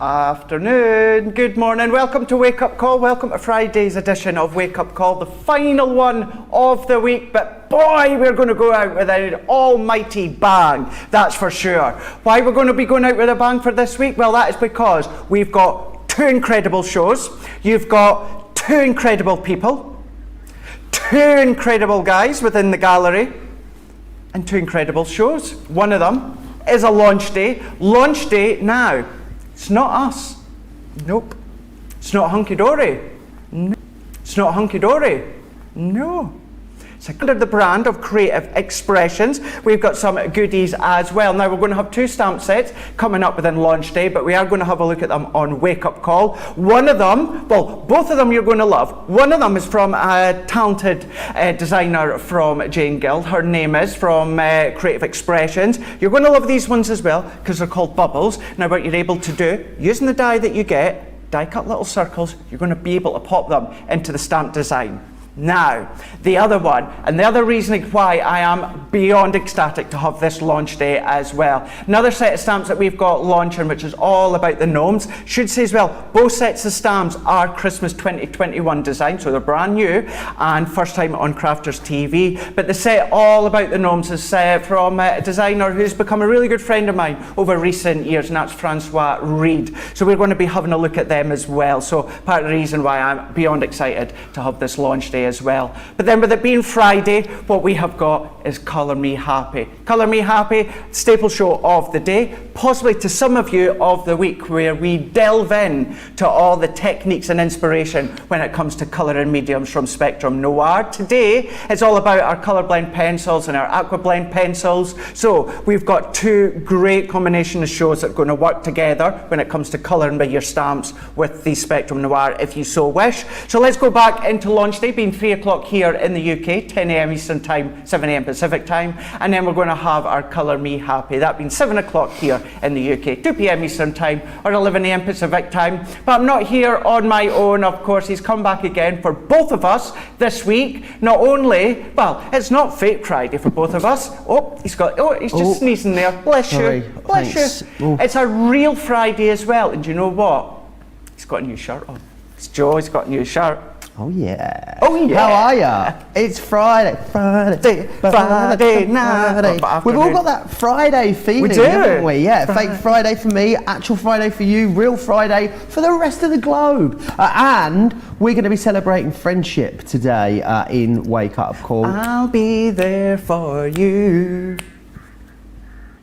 Afternoon, good morning, welcome to Wake Up Call, welcome to Friday's edition of Wake Up Call, the final one of the week, but boy, we're going to go out with an almighty bang, that's for sure. Why we're going to be going out with a bang for this week? Well, that is because we've got two incredible shows, you've got two incredible people, two incredible guys within the gallery, and two incredible shows. One of them is a launch day. Launch day now. It's not us. Nope. It's not hunky dory. No. It's not hunky dory. No. It's under the brand of Creative Expressions. We've got some goodies as well. Now we're going to have two stamp sets coming up within launch day, but we are going to have a look at them on Wake Up Call. One of them, well, both of them you're going to love. One of them is from a talented designer from Jane Guild. Her name is from Creative Expressions. You're going to love these ones as well because they're called bubbles. Now what you're able to do, using the die that you get, die cut little circles, you're going to be able to pop them into the stamp design. Now, the other one, and the other reason why I am beyond ecstatic to have this launch day as well. Another set of stamps that we've got launching, which is all about the gnomes. Should say as well, both sets of stamps are Christmas 2021 design, so they're brand new and first time on Crafters TV. But the set all about the gnomes is from a designer who's become a really good friend of mine over recent years, and that's Francois Reed. So we're going to be having a look at them as well. So part of the reason why I'm beyond excited to have this launch day as well. But then with it being Friday, what we have got is Colour Me Happy. Colour Me Happy, staple show of the day, possibly to some of you of the week, where we delve in to all the techniques and inspiration when it comes to colour and mediums from Spectrum Noir. Today, it's all about our colour blend pencils and our aqua blend pencils. So we've got two great combination of shows that are going to work together when it comes to colouring with your stamps with the Spectrum Noir if you so wish. So let's go back into launch day, being 3 o'clock here in the UK, 10 a.m. Eastern Time, 7 a.m. Pacific Time, and then we're going to have our Colour Me Happy. That being 7 o'clock here in the UK, 2 p.m. Eastern Time, or 11 a.m. Pacific Time. But I'm not here on my own, of course. He's come back again for both of us this week. Not only, well, it's not Fake Friday for both of us. He's just sneezing there. Bless you. Bless you. It's a real Friday as well. And do you know what? He's got a new shirt on. It's Joe, he's got a new shirt. Oh yeah. Oh yeah. How are ya? It's Friday night. We've all got that Friday feeling, haven't we? Yeah, fake Friday for me, actual Friday for you, real Friday for the rest of the globe. And we're going to be celebrating friendship today in Wake Up Call. I'll be there for you.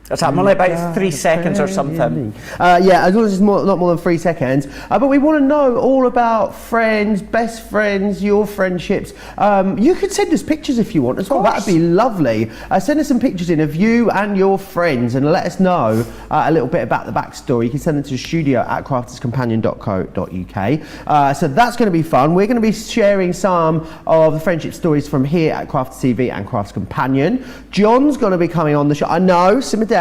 That's only about 3 seconds or something. Yeah, as long as it's not more than 3 seconds. But we want to know all about friends, best friends, your friendships. You could send us pictures if you want as well. That'd be lovely. Send us some pictures in of you and your friends and let us know a little bit about the backstory. You can send them to studio@crafterscompanion.co.uk. So that's going to be fun. We're going to be sharing some of the friendship stories from here at Crafters TV and Crafters Companion. John's going to be coming on the show. I know, simmer down.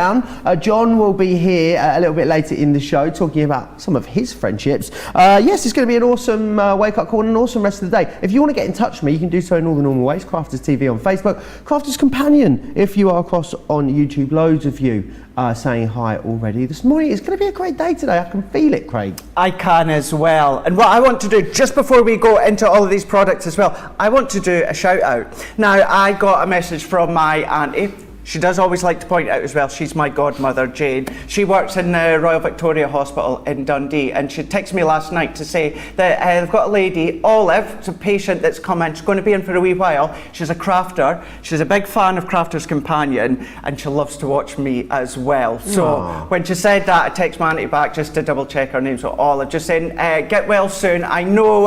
John will be here a little bit later in the show talking about some of his friendships. Yes, it's going to be an awesome wake up call and an awesome rest of the day. If you want to get in touch with me, you can do so in all the normal ways. Crafters TV on Facebook, Crafters Companion if you are across on YouTube. Loads of you saying hi already this morning. It's going to be a great day today. I can feel it, Craig. I can as well. And what I want to do, just before we go into all of these products as well, I want to do a shout out. Now, I got a message from my auntie. She does always like to point out as well, she's my godmother, Jane. She works in the Royal Victoria Hospital in Dundee, and she texted me last night to say that they've got a lady, Olive, it's a patient that's come in, she's going to be in for a wee while. She's a crafter, she's a big fan of Crafters Companion, and she loves to watch me as well. So when she said that, I texted my auntie back just to double check her name, so Olive, just saying, get well soon. I know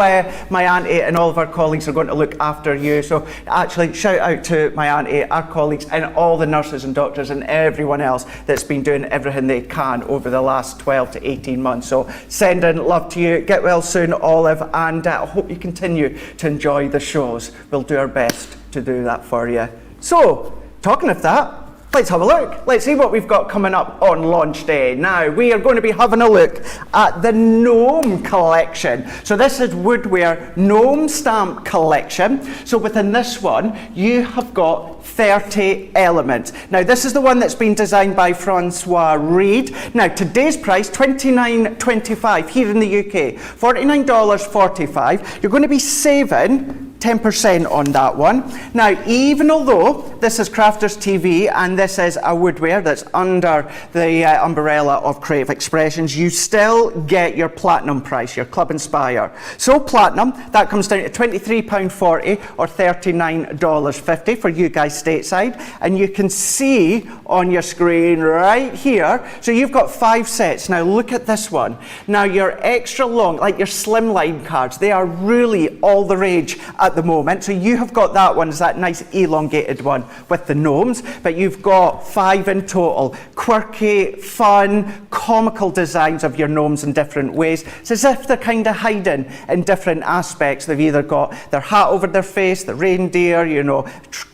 my auntie and all of our colleagues are going to look after you, so actually shout out to my auntie, our colleagues, and all the nurses and doctors and everyone else that's been doing everything they can over the last 12 to 18 months. So sending love to you. Get well soon, Olive, and I hope you continue to enjoy the shows. We'll do our best to do that for you. So, talking of that, let's have a look. Let's see what we've got coming up on launch day. Now, we are going to be having a look at the Gnome collection. So this is Woodware Gnome stamp collection. So within this one, you have got 30 elements. Now, this is the one that's been designed by Francois Reed. Now, today's price, $29.25 here in the UK, $49.45. You're going to be saving 10% on that one. Now, even although this is Crafters TV and this is a Woodware that's under the umbrella of Creative Expressions, you still get your platinum price, your Club Inspire. So platinum, that comes down to £23.40 or $39.50 for you guys stateside. And you can see on your screen right here, so you've got 5 sets. Now look at this one. Now your extra long, like your slimline cards, they are really all the rage at the moment. So you have got that one, is that nice elongated one with the gnomes, but you've got 5 in total. Quirky, fun, comical designs of your gnomes in different ways. It's as if they're kind of hiding in different aspects. They've either got their hat over their face, the reindeer, you know,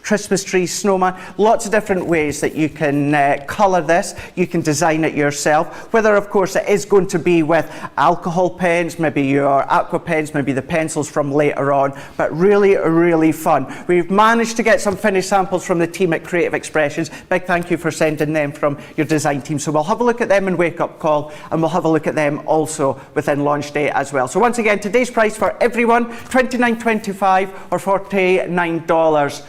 Christmas tree, snowman, lots of different ways that you can colour this. You can design it yourself, whether of course it is going to be with alcohol pens, maybe your aqua pens, maybe the pencils from later on, but really, really fun. We've managed to get some finished samples from the team at Creative Expressions. Big thank you for sending them from your design team. So we'll have a look at them in Wake Up Call, and we'll have a look at them also within launch day as well. So once again, today's price for everyone, $29.25 or $49.45,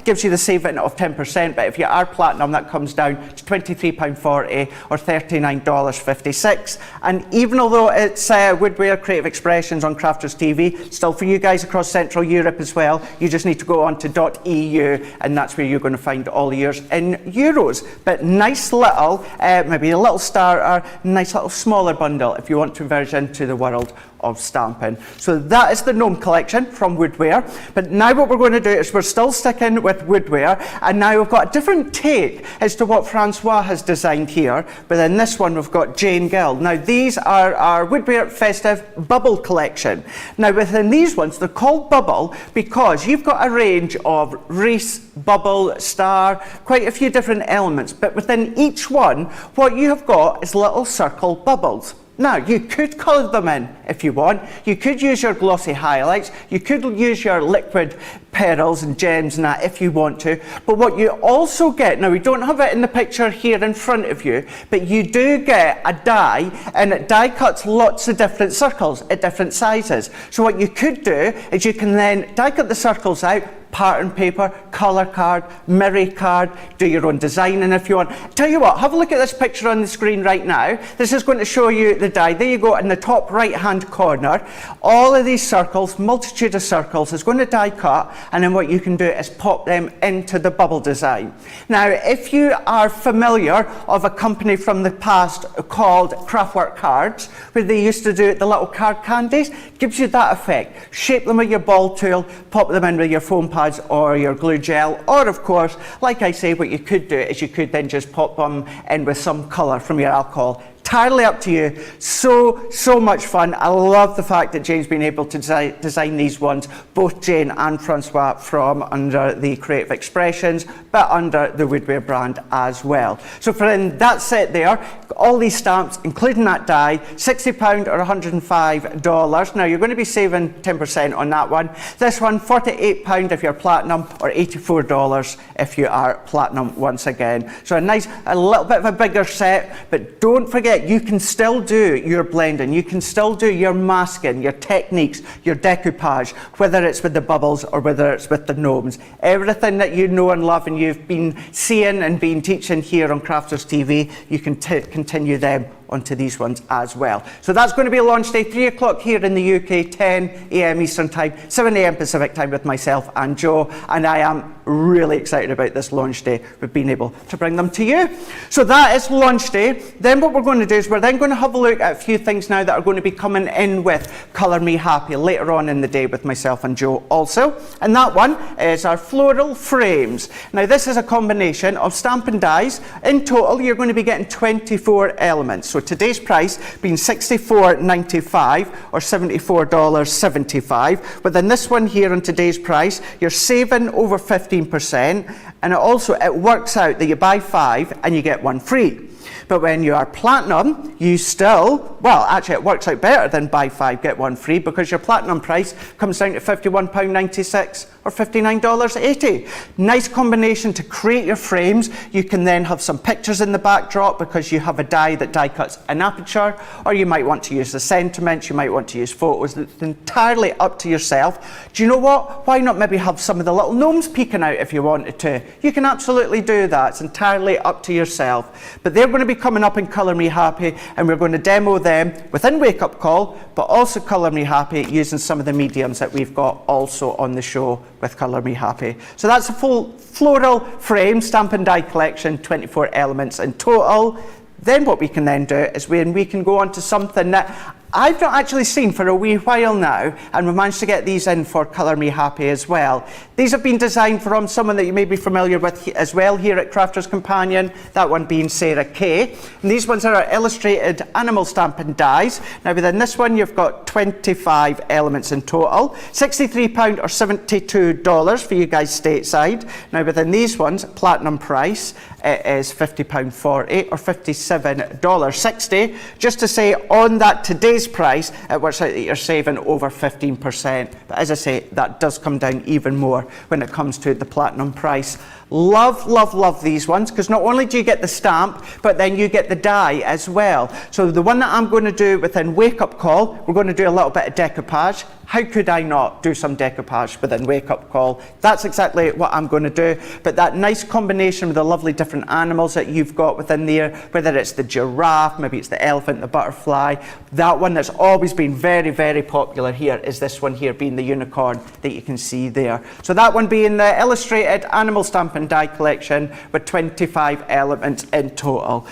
gives you the saving of 10%, but if you are platinum, that comes down to £23.40 or $39.56. And even although it's Woodware Creative Expressions on Crafters TV, still for you guys across Central Europe as well, you just need to go on to .eu, and that's where you're going to find all yours in euros. But nice little, maybe a little starter, nice little smaller bundle if you want to version to the world of stamping. So that is the Gnome collection from Woodware. But now what we're going to do is we're still sticking with Woodware, and now we've got a different take as to what Francois has designed here. But in this one we've got Jane Gill. Now these are our Woodware Festive Bubble collection. Now within these ones they're called Bubble because you've got a range of wreaths, bubble, star, quite a few different elements, but within each one what you have got is little circle bubbles. Now, you could colour them in if you want. You could use your glossy highlights. You could use your liquid pearls and gems and that if you want to. But what you also get, now we don't have it in the picture here in front of you, but you do get a die, and it die cuts lots of different circles at different sizes. So what you could do is you can then die cut the circles out, pattern paper, colour card, mirror card, do your own designing if you want. Tell you what, have a look at this picture on the screen right now. This is going to show you the die. There you go in the top right hand corner. All of these circles, multitude of circles, is going to die cut, and then what you can do is pop them into the bubble design. Now if you are familiar of a company from the past called Craftwork Cards, where they used to do the little card candies, gives you that effect. Shape them with your ball tool, pop them in with your foam pad or your glue gel, or of course, like I say, what you could do is you could then just pop them in with some colour from your alcohol. Entirely up to you. So much fun. I love the fact that Jane's been able to design these ones, both Jane and Francois, from under the Creative Expressions, but under the Woodware brand as well. So for in that set there, all these stamps, including that die, £60 or $105. Now you're going to be saving 10% on that one. This one, £48 if you're platinum, or $84 if you are platinum once again. So a little bit of a bigger set, but don't forget, you can still do your blending, you can still do your masking, your techniques, your decoupage, whether it's with the bubbles or whether it's with the gnomes. Everything that you know and love and you've been seeing and been teaching here on Crafters TV, you can continue them onto these ones as well. So that's going to be a launch day, 3 o'clock here in the UK, 10 AM Eastern Time, 7 AM Pacific Time with myself and Joe, and I am really excited about this launch day. We've been able to bring them to you. So that is launch day. Then what we're going to do is we're then going to have a look at a few things now that are going to be coming in with Colour Me Happy later on in the day with myself and Joe also. And that one is our floral frames. Now this is a combination of stamp and dies. In total you're going to be getting 24 elements. So today's price being $64.95 or $74.75. But then this one here on today's price, you're saving over 15%, and it works out that you buy 5 and you get 1 free. But when you are platinum, you still, well, actually it works out better than buy 5, get 1 free, because your platinum price comes down to £51.96 or $59.80. Nice combination to create your frames. You can then have some pictures in the backdrop because you have a die that die cuts an aperture, or you might want to use the sentiments, you might want to use photos. It's entirely up to yourself. Do you know what? Why not maybe have some of the little gnomes peeking out if you wanted to? You can absolutely do that. It's entirely up to yourself. But they're going to be coming up in Colour Me Happy, and we're going to demo them within Wake Up Call, but also Colour Me Happy using some of the mediums that we've got also on the show with Colour Me Happy. So that's a full floral frame, stamp and die collection, 24 elements in total. Then what we can then do is we can go on to something that I've not actually seen for a wee while now, and we've managed to get these in for Colour Me Happy as well. These have been designed from someone that you may be familiar with as well here at Crafter's Companion, that one being Sarah Kay. And these ones are our illustrated animal stamping dies. Now within this one you've got 25 elements in total, £63 or $72 for you guys stateside. Now within these ones, platinum price, it is £50.40 or $57.60. Just to say, on that today's price, it works out that you're saving over 15%. But as I say, that does come down even more when it comes to the platinum price. Love, love, love these ones, because not only do you get the stamp, but then you get the die as well. So the one that I'm going to do within Wake Up Call, we're going to do a little bit of decoupage. How could I not do some decoupage within Wake Up Call? That's exactly what I'm going to do. But that nice combination with the lovely different animals that you've got within there, whether it's the giraffe, maybe it's the elephant, the butterfly, that one that's always been very, very popular here is this one here, being the unicorn that you can see there. So that one being the illustrated animal stamp and die collection with 25 elements in total.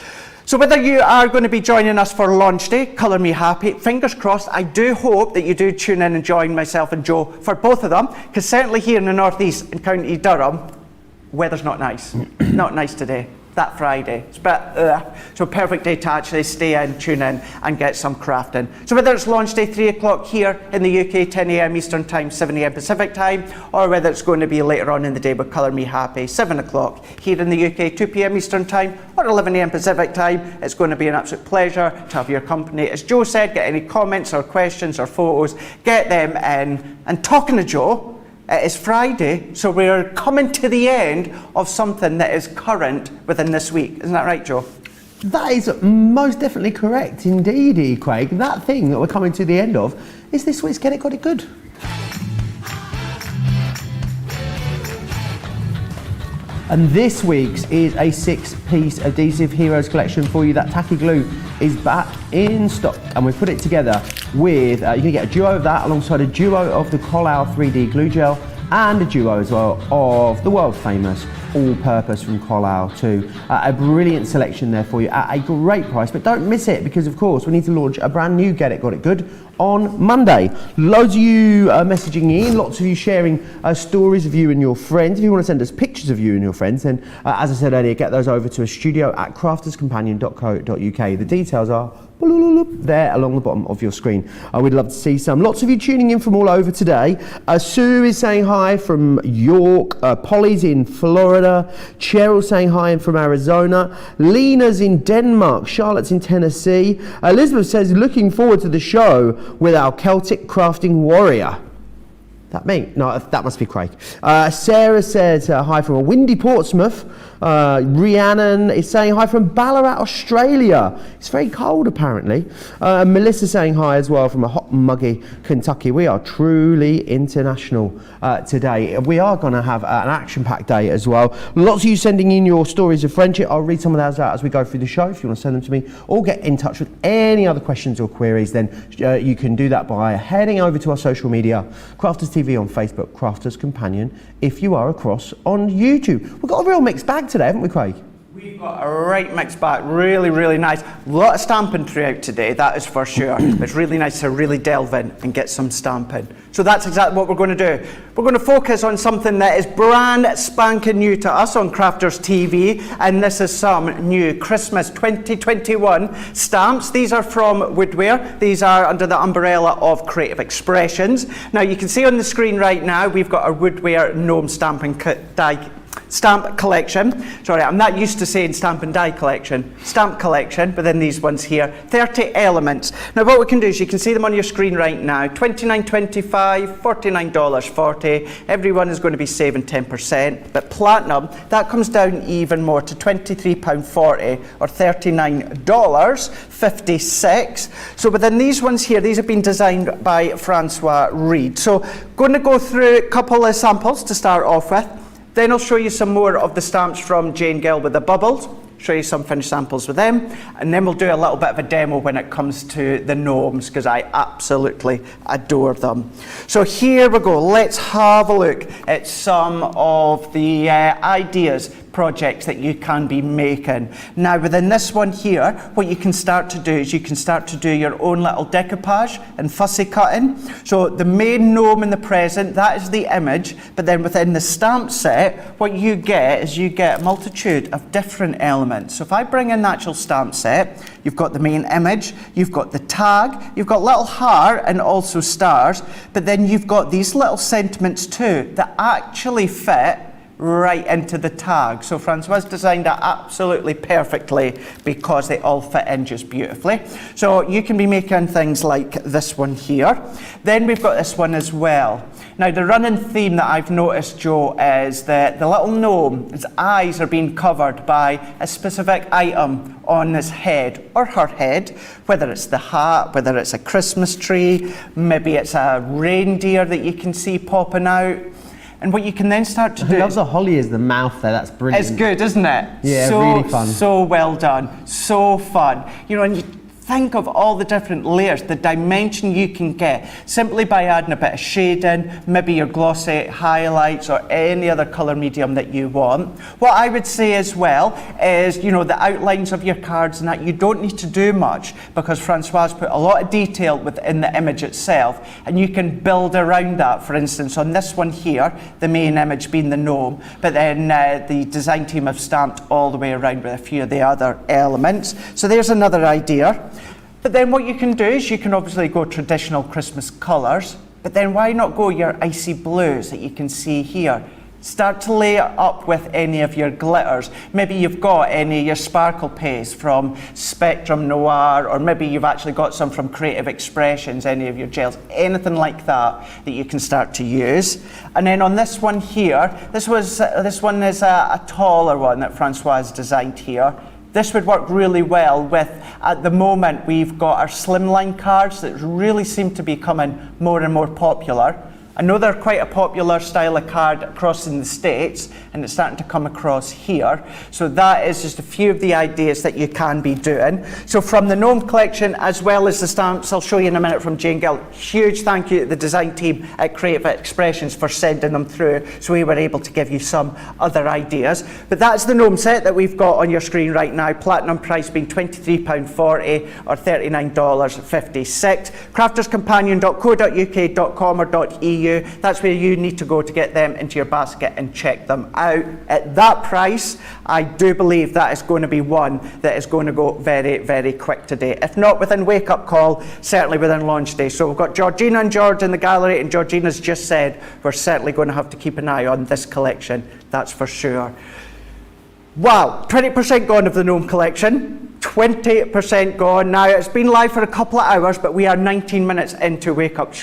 So whether you are going to be joining us for launch day, Colour Me Happy, fingers crossed, I do hope that you do tune in and join myself and Joe for both of them, because certainly here in the northeast in County Durham, weather's not nice. Not nice today. That Friday. It's a bit, so perfect day to actually stay in, tune in and get some crafting. So whether it's launch day 3 o'clock here in the UK, 10 a.m. Eastern time, 7 a.m. Pacific time, or whether it's going to be later on in the day with Colour Me Happy, 7 o'clock here in the UK, 2 p.m. Eastern time, or 11 a.m. Pacific time, it's going to be an absolute pleasure to have your company. As Joe said, get any comments or questions or photos, get them in. And talking to Joe, it is Friday, so we're coming to the end of something that is current within this week. Isn't that right, Joe? That is most definitely correct indeed, Craig. That thing that we're coming to the end of is this week's Get It, Got It Good. And this week's is a 6-piece Adhesive Heroes collection for you. That tacky glue is back in stock, and we've put it together with, you can get a duo of that alongside a duo of the Floral 3D glue gel, and a duo as well of the world famous all-purpose from Floral too. A brilliant selection there for you at a great price, but don't miss it, because of course we need to launch a brand new Get It, Got It Good on Monday. Loads of you messaging in, lots of you sharing stories of you and your friends. If you want to send us pictures of you and your friends, then as I said earlier, get those over to a studio at crafterscompanion.co.uk. The details are there along the bottom of your screen. We'd love to see some. Lots of you tuning in from all over today. Sue is saying hi from York, Polly's in Florida, Cheryl's saying hi from Arizona, Lena's in Denmark, Charlotte's in Tennessee, Elizabeth says looking forward to the show with our Celtic crafting warrior. That me? No, that must be Craig. Sarah says hi from a windy Portsmouth. Rhiannon is saying hi from Ballarat, Australia. It's very cold apparently. Melissa saying hi as well from a hot and muggy Kentucky. We are truly international today. We are going to have an action-packed day as well. Lots of you sending in your stories of friendship. I'll read some of those out as we go through the show if you want to send them to me, or get in touch with any other questions or queries, then you can do that by heading over to our social media, Crafters TV on Facebook, Crafters Companion, if you are across on YouTube. We've got a real mixed bag today, haven't we, Craig? We We've got a right mixed bag, really, really nice. A lot of stamping throughout today, that is for sure. It's really nice to really delve in and get some stamping. So that's exactly what we're going to do. We're going to focus on something that is brand spanking new to us on Crafters TV, and this is some new Christmas 2021 stamps. These are from Woodware. These are under the umbrella of Creative Expressions. Now you can see on the screen right now, we've got our Woodware Gnome stamp collection. Sorry, I'm not used to saying stamp and die collection. Stamp collection, but then these ones here, 30 elements. Now what we can do is you can see them on your screen right now, $29.25, $49.40. Everyone is going to be saving 10%, but platinum, that comes down even more to £23.40 or $39.56. So within these ones here, these have been designed by Francois Reed. So going to go through a couple of samples to start off with. Then I'll show you some more of the stamps from Jane Gill with the bubbles, show you some finished samples with them, and then we'll do a little bit of a demo when it comes to the gnomes, because I absolutely adore them. So here we go, let's have a look at some of the ideas, projects that you can be making. Now within this one here, what you can start to do is you can start to do your own little decoupage and fussy cutting. So the main gnome in the present, that is the image, but then within the stamp set, what you get is you get a multitude of different elements. So if I bring in the actual stamp set, you've got the main image, you've got the tag, you've got little heart and also stars, but then you've got these little sentiments too that actually fit right into the tag. So Francois designed it absolutely perfectly because they all fit in just beautifully. So you can be making things like this one here. Then we've got this one as well. Now the running theme that I've noticed, Joe, is that the little gnome, his eyes are being covered by a specific item on his head or her head, whether it's the hat, whether it's a Christmas tree, maybe it's a reindeer that you can see popping out. And what you can then start to do... Who loves the holly is the mouth there, that's brilliant. It's good, isn't it? Yeah, really fun. So well done, so fun. You know, and you think of all the different layers, the dimension you can get simply by adding a bit of shading, maybe your glossy highlights or any other colour medium that you want. What I would say as well is, you know, the outlines of your cards and that, you don't need to do much because Francois put a lot of detail within the image itself and you can build around that. For instance, on this one here, the main image being the gnome, but then the design team have stamped all the way around with a few of the other elements. So there's another idea. But then what you can do is you can obviously go traditional Christmas colours, but then why not go your icy blues that you can see here? Start to layer up with any of your glitters. Maybe you've got any of your sparkle paste from Spectrum Noir, or maybe you've actually got some from Creative Expressions, any of your gels, anything like that that you can start to use. And then on this one here, this one is a taller one that Francois has designed here. This would work really well with, at the moment, we've got our slimline cards that really seem to be becoming more and more popular. I know they're quite a popular style of card across in the States, and it's starting to come across here. So that is just a few of the ideas that you can be doing. So from the Gnome collection, as well as the stamps, I'll show you in a minute from Jane Gill. Huge thank you to the design team at Creative Expressions for sending them through, so we were able to give you some other ideas. But that's the Gnome set that we've got on your screen right now. Platinum price being £23.40 or $39.56. crafterscompanion.co.uk.com or .eu. That's where you need to go to get them into your basket and check them out. At that price, I do believe that is going to be one that is going to go very, very quick today. If not within Wake Up Call, certainly within launch day. So we've got Georgina and George in the gallery, and Georgina's just said we're certainly going to have to keep an eye on this collection, that's for sure. Wow, 20% gone of the Gnome collection. 20% gone. Now it's been live for a couple of hours, but we are 19 minutes into wake up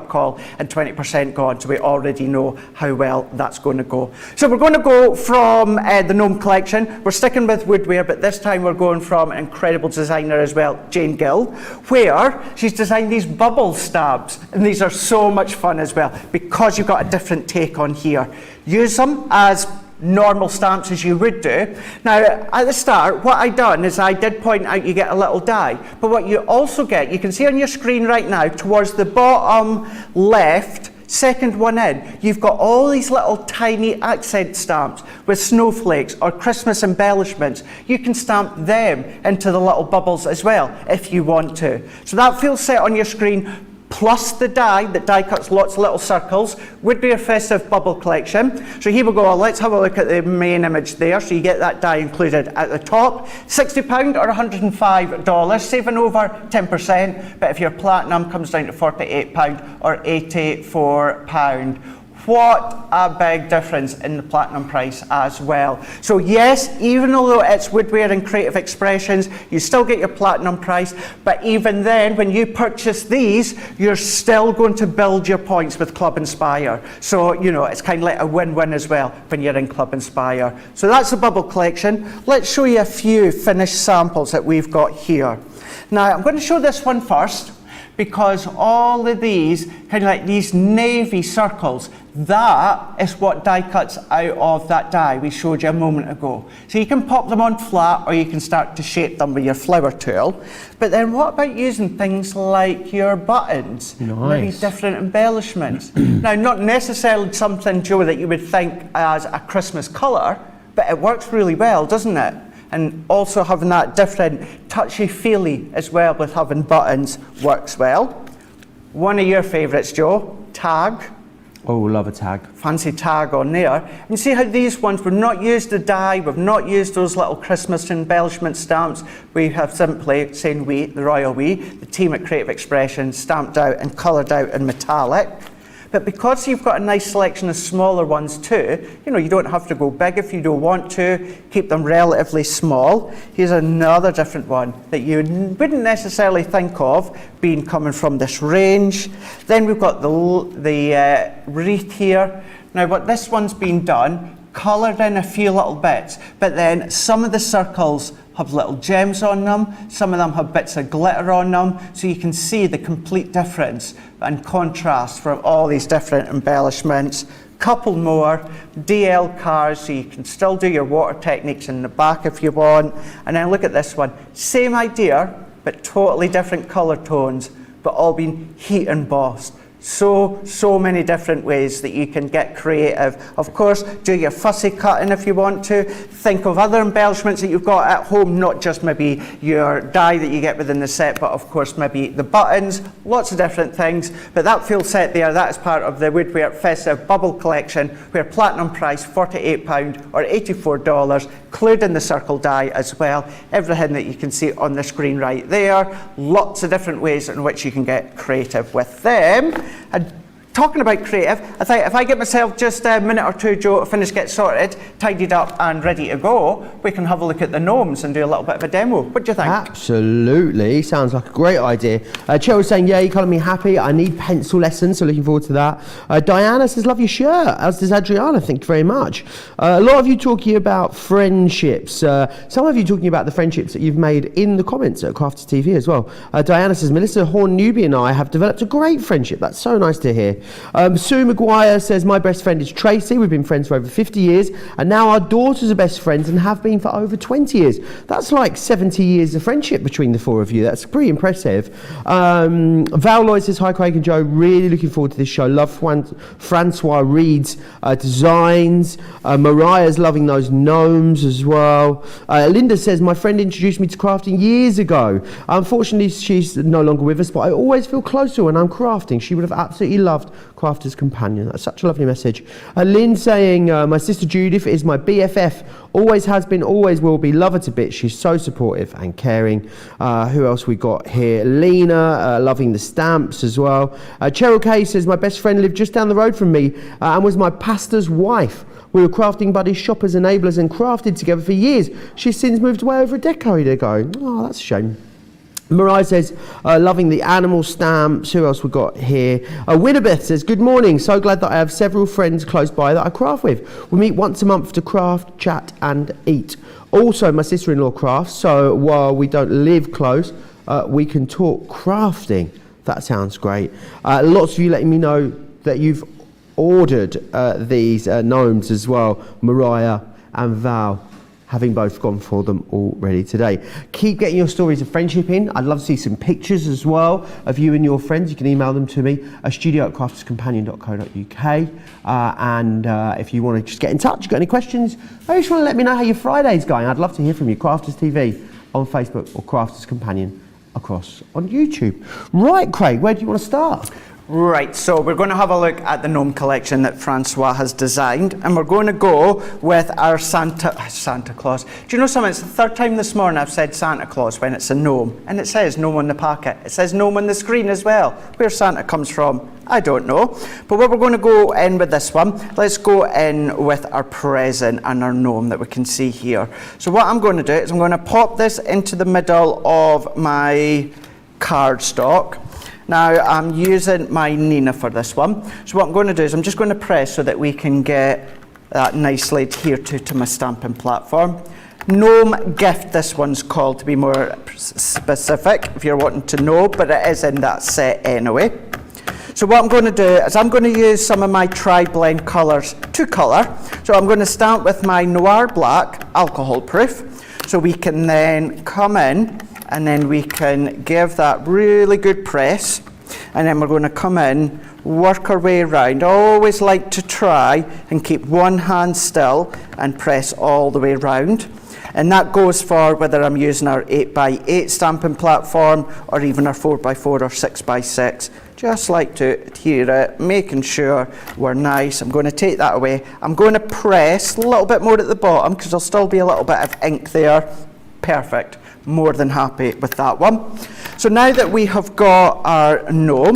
call and 20% gone, so we already know how well that's going to go. So we're going to go from the Gnome collection. We're sticking with Woodware, but this time we're going from an incredible designer as well, Jane Gill, where she's designed these bubble stabs, and these are so much fun as well because you've got a different take on here. Use them as normal stamps as you would do. Now at the start, what I done is I did point out you get a little die, but what you also get, you can see on your screen right now towards the bottom left, Second one in, you've got all these little tiny accent stamps with snowflakes or Christmas embellishments. You can stamp them into the little bubbles as well if you want to. So that feels set on your screen, plus the die that die cuts lots of little circles, would be a Festive bubble collection. So here we go, let's have a look at the main image there. So you get that die included at the top. £60 or $105, saving over 10%, but if your platinum comes down to £48 or £84. What a big difference in the platinum price as well. So yes, even though it's woodware and creative expressions, you still get your platinum price, but even then, when you purchase these, you're still going to build your points with Club Inspire. So, you know, it's kind of like a win-win as well when you're in Club Inspire. So that's the bubble collection. Let's show you a few finished samples that we've got here. Now, I'm going to show this one first, because all of these, kind of like these navy circles, that is what die cuts out of that die we showed you a moment ago. So you can pop them on flat, or you can start to shape them with your flower tool. But then what about using things like your buttons? Nice. Maybe different embellishments. Now, not necessarily something, Joe, that you would think as a Christmas colour, but it works really well, doesn't it? And also having that different touchy-feely as well with having buttons works well. One of your favourites, Joe, tag. Oh, love a tag. Fancy tag on there. And see how these ones, we've not used the die, we've not used those little Christmas embellishment stamps. We have simply, saying we, the royal we, the team at Creative Expressions, stamped out and coloured out in metallic. But because you've got a nice selection of smaller ones too, you know, you don't have to go big if you don't want to, keep them relatively small. Here's another different one that you wouldn't necessarily think of being coming from this range. Then we've got the wreath here. Now what this one's been done, coloured in a few little bits, but then some of the circles have little gems on them, some of them have bits of glitter on them, so you can see the complete difference and contrast from all these different embellishments. Couple more, DL cars, so you can still do your water techniques in the back if you want. And then look at this one, same idea, but totally different colour tones, but all being heat embossed. So many different ways that you can get creative. Of course, do your fussy cutting if you want to. Think of other embellishments that you've got at home, not just maybe your die that you get within the set, but of course maybe the buttons, lots of different things. But that full set there, that is part of the Woodware Festive Bubble Collection, where platinum price £48 or $84, including the circle die as well. Everything that you can see on the screen right there. Lots of different ways in which you can get creative with them. And talking about creative, I think if I get myself just a minute or two, Joe, to finish, get sorted, tidied up and ready to go, we can have a look at the gnomes and do a little bit of a demo. What do you think? Absolutely, sounds like a great idea. Cheryl's saying, yeah, you colour me happy. I need pencil lessons, so looking forward to that. Diana says, love your shirt, as does Adriana, thank you very much. A lot of you talking about friendships. Some of you talking about the friendships that you've made in the comments at Crafted TV as well. Diana says, Melissa Horn-Newby and I have developed a great friendship. That's so nice to hear. Sue Maguire says, my best friend is Tracy. We've been friends for over 50 years, and now our daughters are best friends and have been for over 20 years. That's like 70 years of friendship between the four of you. That's pretty impressive. Val Lloyd says, hi Craig and Joe, really looking forward to this show. Love Francois Reed's designs. Mariah's loving those gnomes as well. Linda says, my friend introduced me to crafting years ago. Unfortunately, she's no longer with us, but I always feel close to her when I'm crafting. She would have absolutely loved Crafter's Companion. That's such a lovely message. Lynn saying, my sister Judith is my BFF. Always has been, always will be. Love her to bits. She's so supportive and caring. Who else we got here? Lena, loving the stamps as well. Cheryl Kay says, my best friend lived just down the road from me and was my pastor's wife. We were crafting buddies, shoppers, enablers, and crafted together for years. She's since moved away over a decade ago. Oh, that's a shame. Mariah says, loving the animal stamps. Who else we got here? Winnabeth says, good morning. So glad that I have several friends close by that I craft with. We meet once a month to craft, chat and eat. Also, my sister-in-law crafts, so while we don't live close, we can talk crafting. That sounds great. Lots of you letting me know that you've ordered these gnomes as well. Mariah and Val having both gone for them already today. Keep getting your stories of friendship in. I'd love to see some pictures as well of you and your friends. You can email them to me at studio@crafterscompanion.co.uk. And if you want to just get in touch, you've got any questions, or you just want to let me know how your Friday's going, I'd love to hear from you. Crafters TV on Facebook or Crafters Companion across on YouTube. Right, Craig, where do you want to start? Right, so we're going to have a look at the Gnome collection that Francois has designed, and we're going to go with our Santa Claus. Do you know something? It's the third time this morning I've said Santa Claus when it's a gnome, and it says gnome on the packet. It says gnome on the screen as well. Where Santa comes from, I don't know. But what we're going to go in with this one, let's go in with our present and our gnome that we can see here. So what I'm going to do is I'm going to pop this into the middle of my cardstock. Now I'm using my Nina for this one. So what I'm going to do is I'm just going to press so that we can get that nicely adhered to my stamping platform. Gnome Gift, this one's called, to be more specific if you're wanting to know, but it is in that set anyway. So what I'm going to do is I'm going to use some of my tri-blend colours to colour. So I'm going to stamp with my Noir Black, alcohol proof, so we can then come in and then we can give that really good press, and then we're going to come in, work our way around. I always like to try and keep one hand still and press all the way around, and that goes for whether I'm using our 8x8 stamping platform or even our 4x4 or 6x6. Just like to adhere it, making sure we're nice. I'm going to take that away. I'm going to press a little bit more at the bottom because there'll still be a little bit of ink there. Perfect. More than happy with that one. So now that we have got our gnome,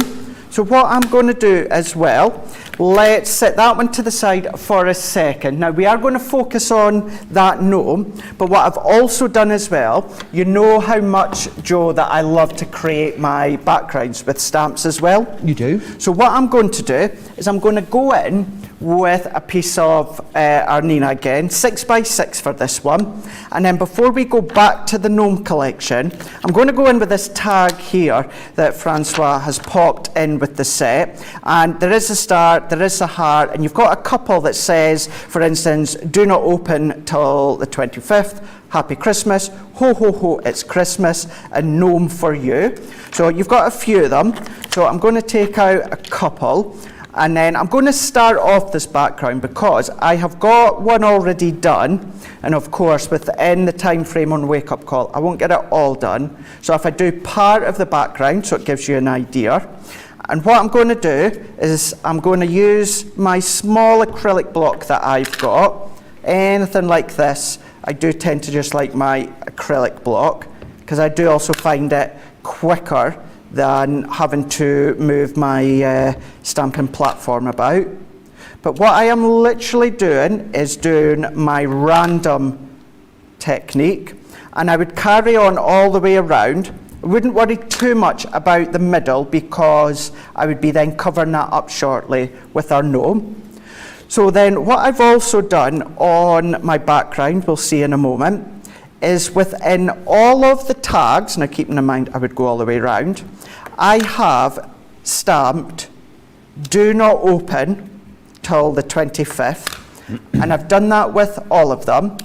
so what I'm going to do as well, let's set that one to the side for a second. Now we are going to focus on that gnome, but what I've also done as well, you know how much, Joe, that I love to create my backgrounds with stamps as well. You do. So what I'm going to do is I'm going to go in with a piece of our Nina again, 6x6 for this one, and then before we go back to the gnome collection, I'm going to go in with this tag here that Francois has popped in with the set, and there is a star, there is a heart, and you've got a couple that says, for instance, do not open till the 25th, Happy Christmas, ho ho ho, it's Christmas, and gnome for you. So you've got a few of them, so I'm going to take out a couple. And then I'm going to start off this background because I have got one already done, and of course within the time frame on Wake Up Call I won't get it all done. So if I do part of the background, so it gives you an idea, and what I'm going to do is I'm going to use my small acrylic block that I've got. Anything like this, I do tend to just like my acrylic block because I do also find it quicker than having to move my stamping platform about. But what I am literally doing is doing my random technique, and I would carry on all the way around. I wouldn't worry too much about the middle because I would be then covering that up shortly with our gnome. So then what I've also done on my background, we'll see in a moment, is within all of the tags, now keeping in mind I would go all the way around, I have stamped do not open till the 25th, and I've done that with all of them.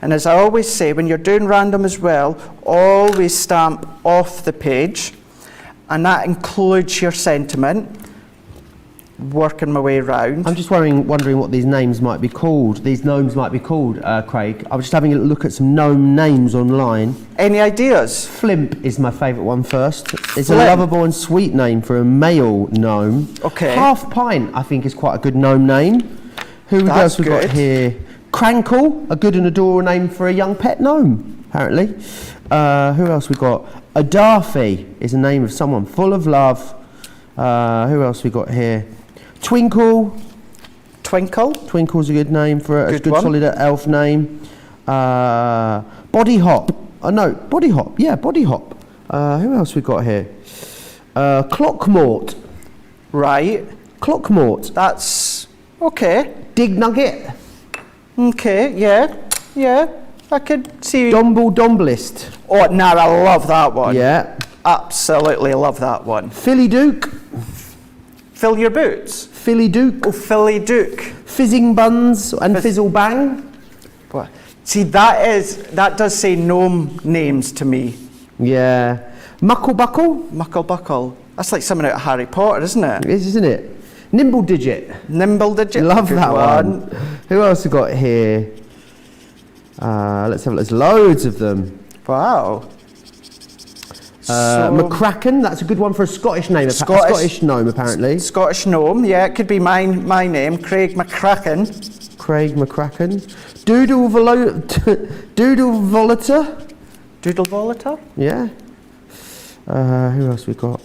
And as I always say, when you're doing random as well, always stamp off the page, and that includes your sentiment. Working my way around. I'm just wondering what these names might be called. These gnomes might be called, Craig. I was just having a look at some gnome names online. Any ideas? Flimp is my favourite one first. It's a Flimp. lovable and sweet name for a male gnome. Okay. Half Pint, I think, is quite a good gnome name. Who That's else we got good. here? Crankle, a good and adorable name for a young pet gnome, apparently. Who else we got? Adafi is a name of someone full of love. Who else we got here? Twinkle. Twinkle's a good name for a good solid elf name. Body Hop. Body Hop. Yeah, Body Hop. Who else we got here? Clockmort. Right. Clockmort. That's okay. Dig Nugget. Okay, yeah. I could see. Domblist. Oh, no, I love that one. Yeah. Absolutely love that one. Philly Duke. Fill your boots. Philly Duke. Oh, Philly Duke. Fizzing Buns and Fizzle Bang. What? See, that does say gnome names to me. Yeah. Mucklebuckle? Mucklebuckle. That's like something out of Harry Potter, isn't it? It is, isn't it? Nimble Digit. Nimble Digit. Love Good that one. Who else we got here? Let's have a look. There's loads of them. Wow. McCracken, that's a good one for a Scottish name. Scottish gnome, apparently. Scottish gnome, yeah, it could be my name, Craig McCracken. Craig McCracken. Doodle Volator. Doodle Volator? Yeah. Who else we got?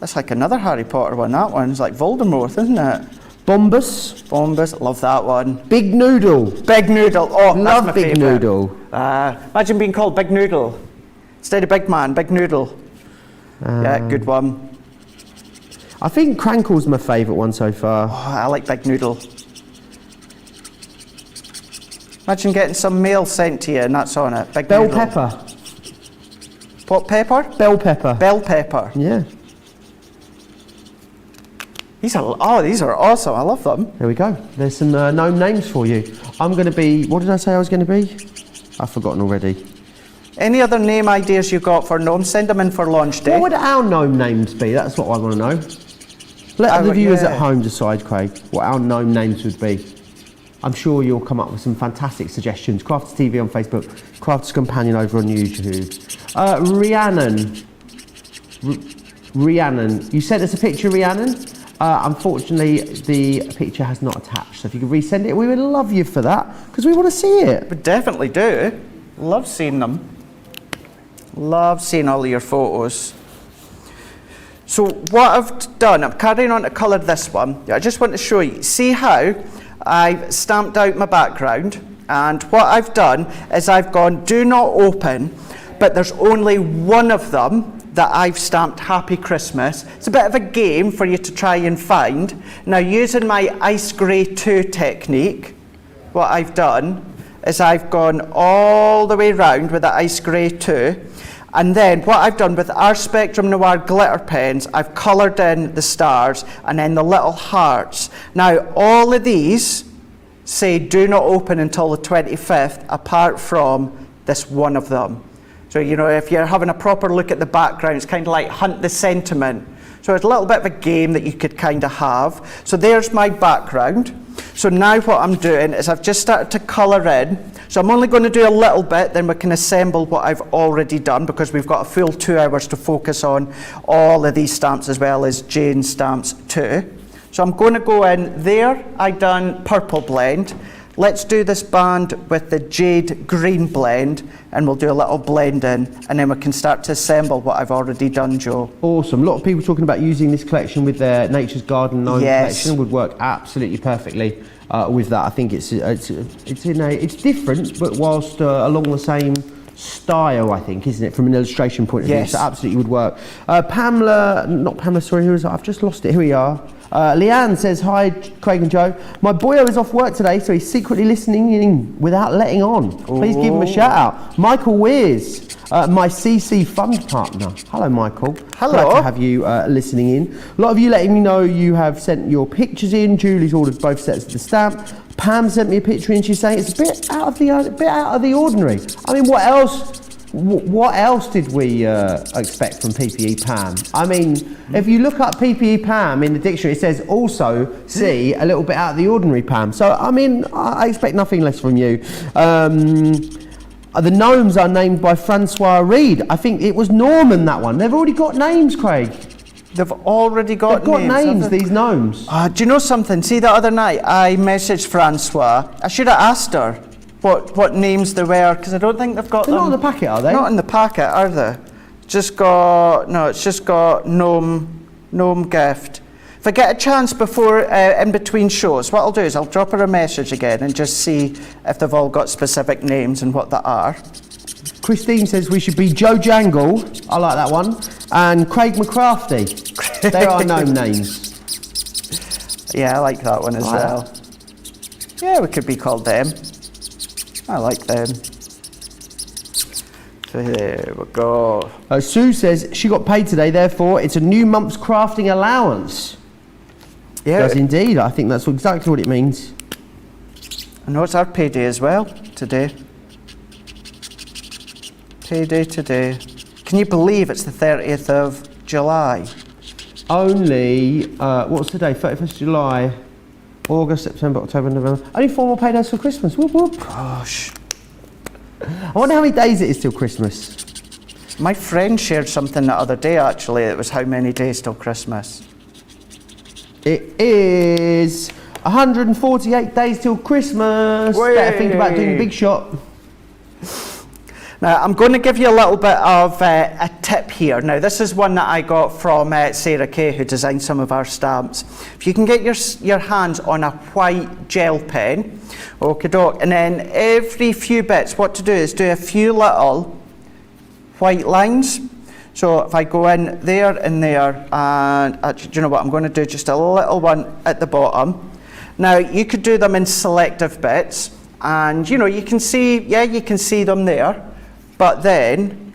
That's like another Harry Potter one. That one's like Voldemort, isn't it? Bombus, love that one. Big Noodle. Big Noodle, oh, Love that's my Big favourite. Noodle. Imagine being called Big Noodle. Instead of Big Man, Big Noodle. Yeah, good one. I think Crankle's my favourite one so far. Oh, I like Big Noodle. Imagine getting some mail sent to you and that's on it. Big Bell Noodle. Pepper. What pepper? Bell Pepper. Bell pepper. Yeah. These are awesome. I love them. There we go. There's some gnome names for you. I'm going to be, what did I say I was going to be? I've forgotten already. Any other name ideas you got for gnomes? Send them in for launch day. What would our gnome names be? That's what I want to know. Let the viewers at home decide, Craig, what our gnome names would be. I'm sure you'll come up with some fantastic suggestions. Crafters TV on Facebook, Crafters Companion over on YouTube. Rhiannon. You sent us a picture, Rhiannon? Unfortunately, the picture has not attached. So if you could resend it, we would love you for that, because we want to see it. We definitely do. Love seeing them. Love seeing all of your photos. So what I've done, I'm carrying on to colour this one. I just want to show you. See how I've stamped out my background, and what I've done is I've gone do not open, but there's only one of them that I've stamped Happy Christmas. It's a bit of a game for you to try and find. Now, using my Ice Grey 2 technique, what I've done is I've gone all the way round with the Ice Grey 2, and then what I've done with our Spectrum Noir glitter pens, I've coloured in the stars and then the little hearts. Now, all of these say do not open until the 25th, apart from this one of them. So, you know, if you're having a proper look at the background, it's kind of like hunt the sentiment. So it's a little bit of a game that you could kind of have. So there's my background. So now what I'm doing is I've just started to colour in. So I'm only going to do a little bit, then we can assemble what I've already done, because we've got a full 2 hours to focus on all of these stamps as well as Jane's stamps too. So I'm going to go in there. I've done purple blend. Let's do this band with the jade green blend, and we'll do a little blend in, and then we can start to assemble what I've already done, Joe. Awesome. A lot of people talking about using this collection with their Nature's Garden gnome collection. Would work absolutely perfectly with that. I think it's different, but whilst along the same style, I think, isn't it, from an illustration point of view? So absolutely would work. I've just lost it. Here we are. Leanne says, hi, Craig and Joe. My boyo is off work today, so he's secretly listening in without letting on. Please give him a shout out. Michael Wears, my CC fund partner. Hello, Michael. Hello. Glad to have you listening in. A lot of you letting me know you have sent your pictures in. Julie's ordered both sets of the stamp. Pam sent me a picture in. She's saying it's a bit out of the ordinary. I mean, what else did we expect from PPE Pam? I mean, if you look up PPE Pam in the dictionary, it says also see a little bit out of the ordinary Pam. So, I mean, I expect nothing less from you. The gnomes are named by Francois Reed. I think it was Norman, that one. They've already got names, Craig. They've already got names, these gnomes. Do you know something? See, the other night I messaged Francois. I should have asked her what names there were, because I don't think they've got them. They're not in the packet, are they? Not in the packet, are they? It's just got Gnome Gift. If I get a chance before, in between shows, what I'll do is I'll drop her a message again and just see if they've all got specific names and what they are. Christine says we should be Joe Jangle, I like that one, and Craig McCrafty. They are gnome names. Yeah, I like that one as well. Yeah, we could be called them. I like them. So there we go. Sue says she got paid today, therefore it's a new month's crafting allowance. Yeah, it does indeed. I think that's exactly what it means. I know it's our payday as well today. Payday today. Can you believe it's the 30th of July? Only, what's today? 31st July, August, September, October, November. Only 4 more paydays for Christmas. Whoop, whoop. Gosh. I wonder how many days it is till Christmas. My friend shared something the other day, actually. It was how many days till Christmas. It is 148 days till Christmas. Way. Better think about doing a big shot. Now, I'm going to give you a little bit of a tip here. Now, this is one that I got from Sarah Kay, who designed some of our stamps. If you can get your hands on a white gel pen, okie doke, and then every few bits, what to do is do a few little white lines. So if I go in there and there, and actually, do you know what, I'm going to do just a little one at the bottom. Now, you could do them in selective bits, and you know, you can see, yeah, you can see them there. But then,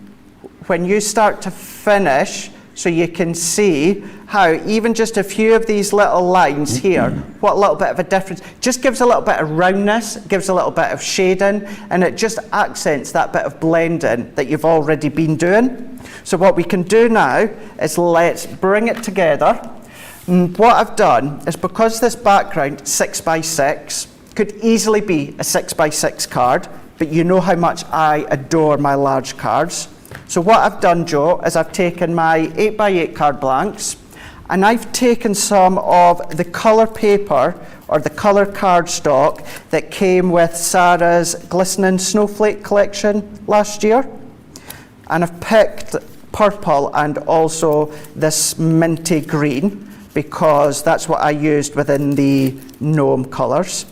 when you start to finish, so you can see how even just a few of these little lines here, what a little bit of a difference, just gives a little bit of roundness, gives a little bit of shading, and it just accents that bit of blending that you've already been doing. So what we can do now is let's bring it together. And what I've done is, because this background 6x6 could easily be a 6x6 card, but you know how much I adore my large cards. So what I've done, Joe, is I've taken my 8x8 card blanks, and I've taken some of the colour paper or the colour cardstock that came with Sarah's Glistening Snowflake collection last year. And I've picked purple and also this minty green, because that's what I used within the Gnome colours.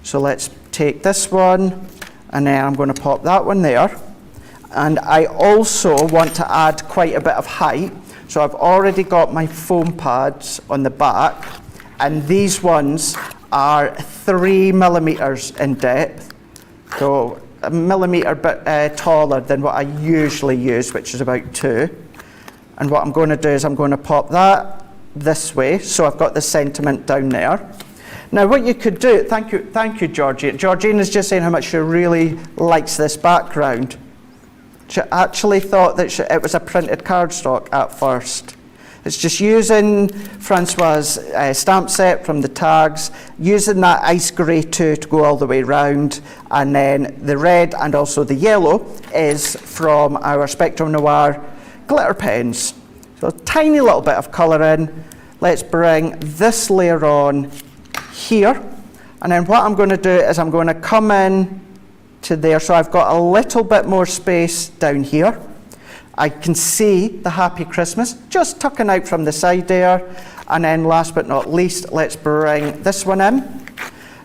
So let's take this one, and then I'm going to pop that one there. And I also want to add quite a bit of height. So I've already got my foam pads on the back, and these ones are 3 millimeters in depth. So a millimeter bit taller than what I usually use, which is about 2. And what I'm going to do is I'm going to pop that this way, so I've got the sentiment down there. Now what you could do, thank you, Georgina. Georgina's just saying how much she really likes this background. She actually thought that it was a printed cardstock at first. It's just using Francois' stamp set from the tags, using that ice grey to go all the way round, and then the red and also the yellow is from our Spectrum Noir glitter pens. So a tiny little bit of colour in. Let's bring this layer on here, and then what I'm going to do is I'm going to come in to there, so I've got a little bit more space down here. I can see the Happy Christmas just tucking out from the side there, and then last but not least, let's bring this one in.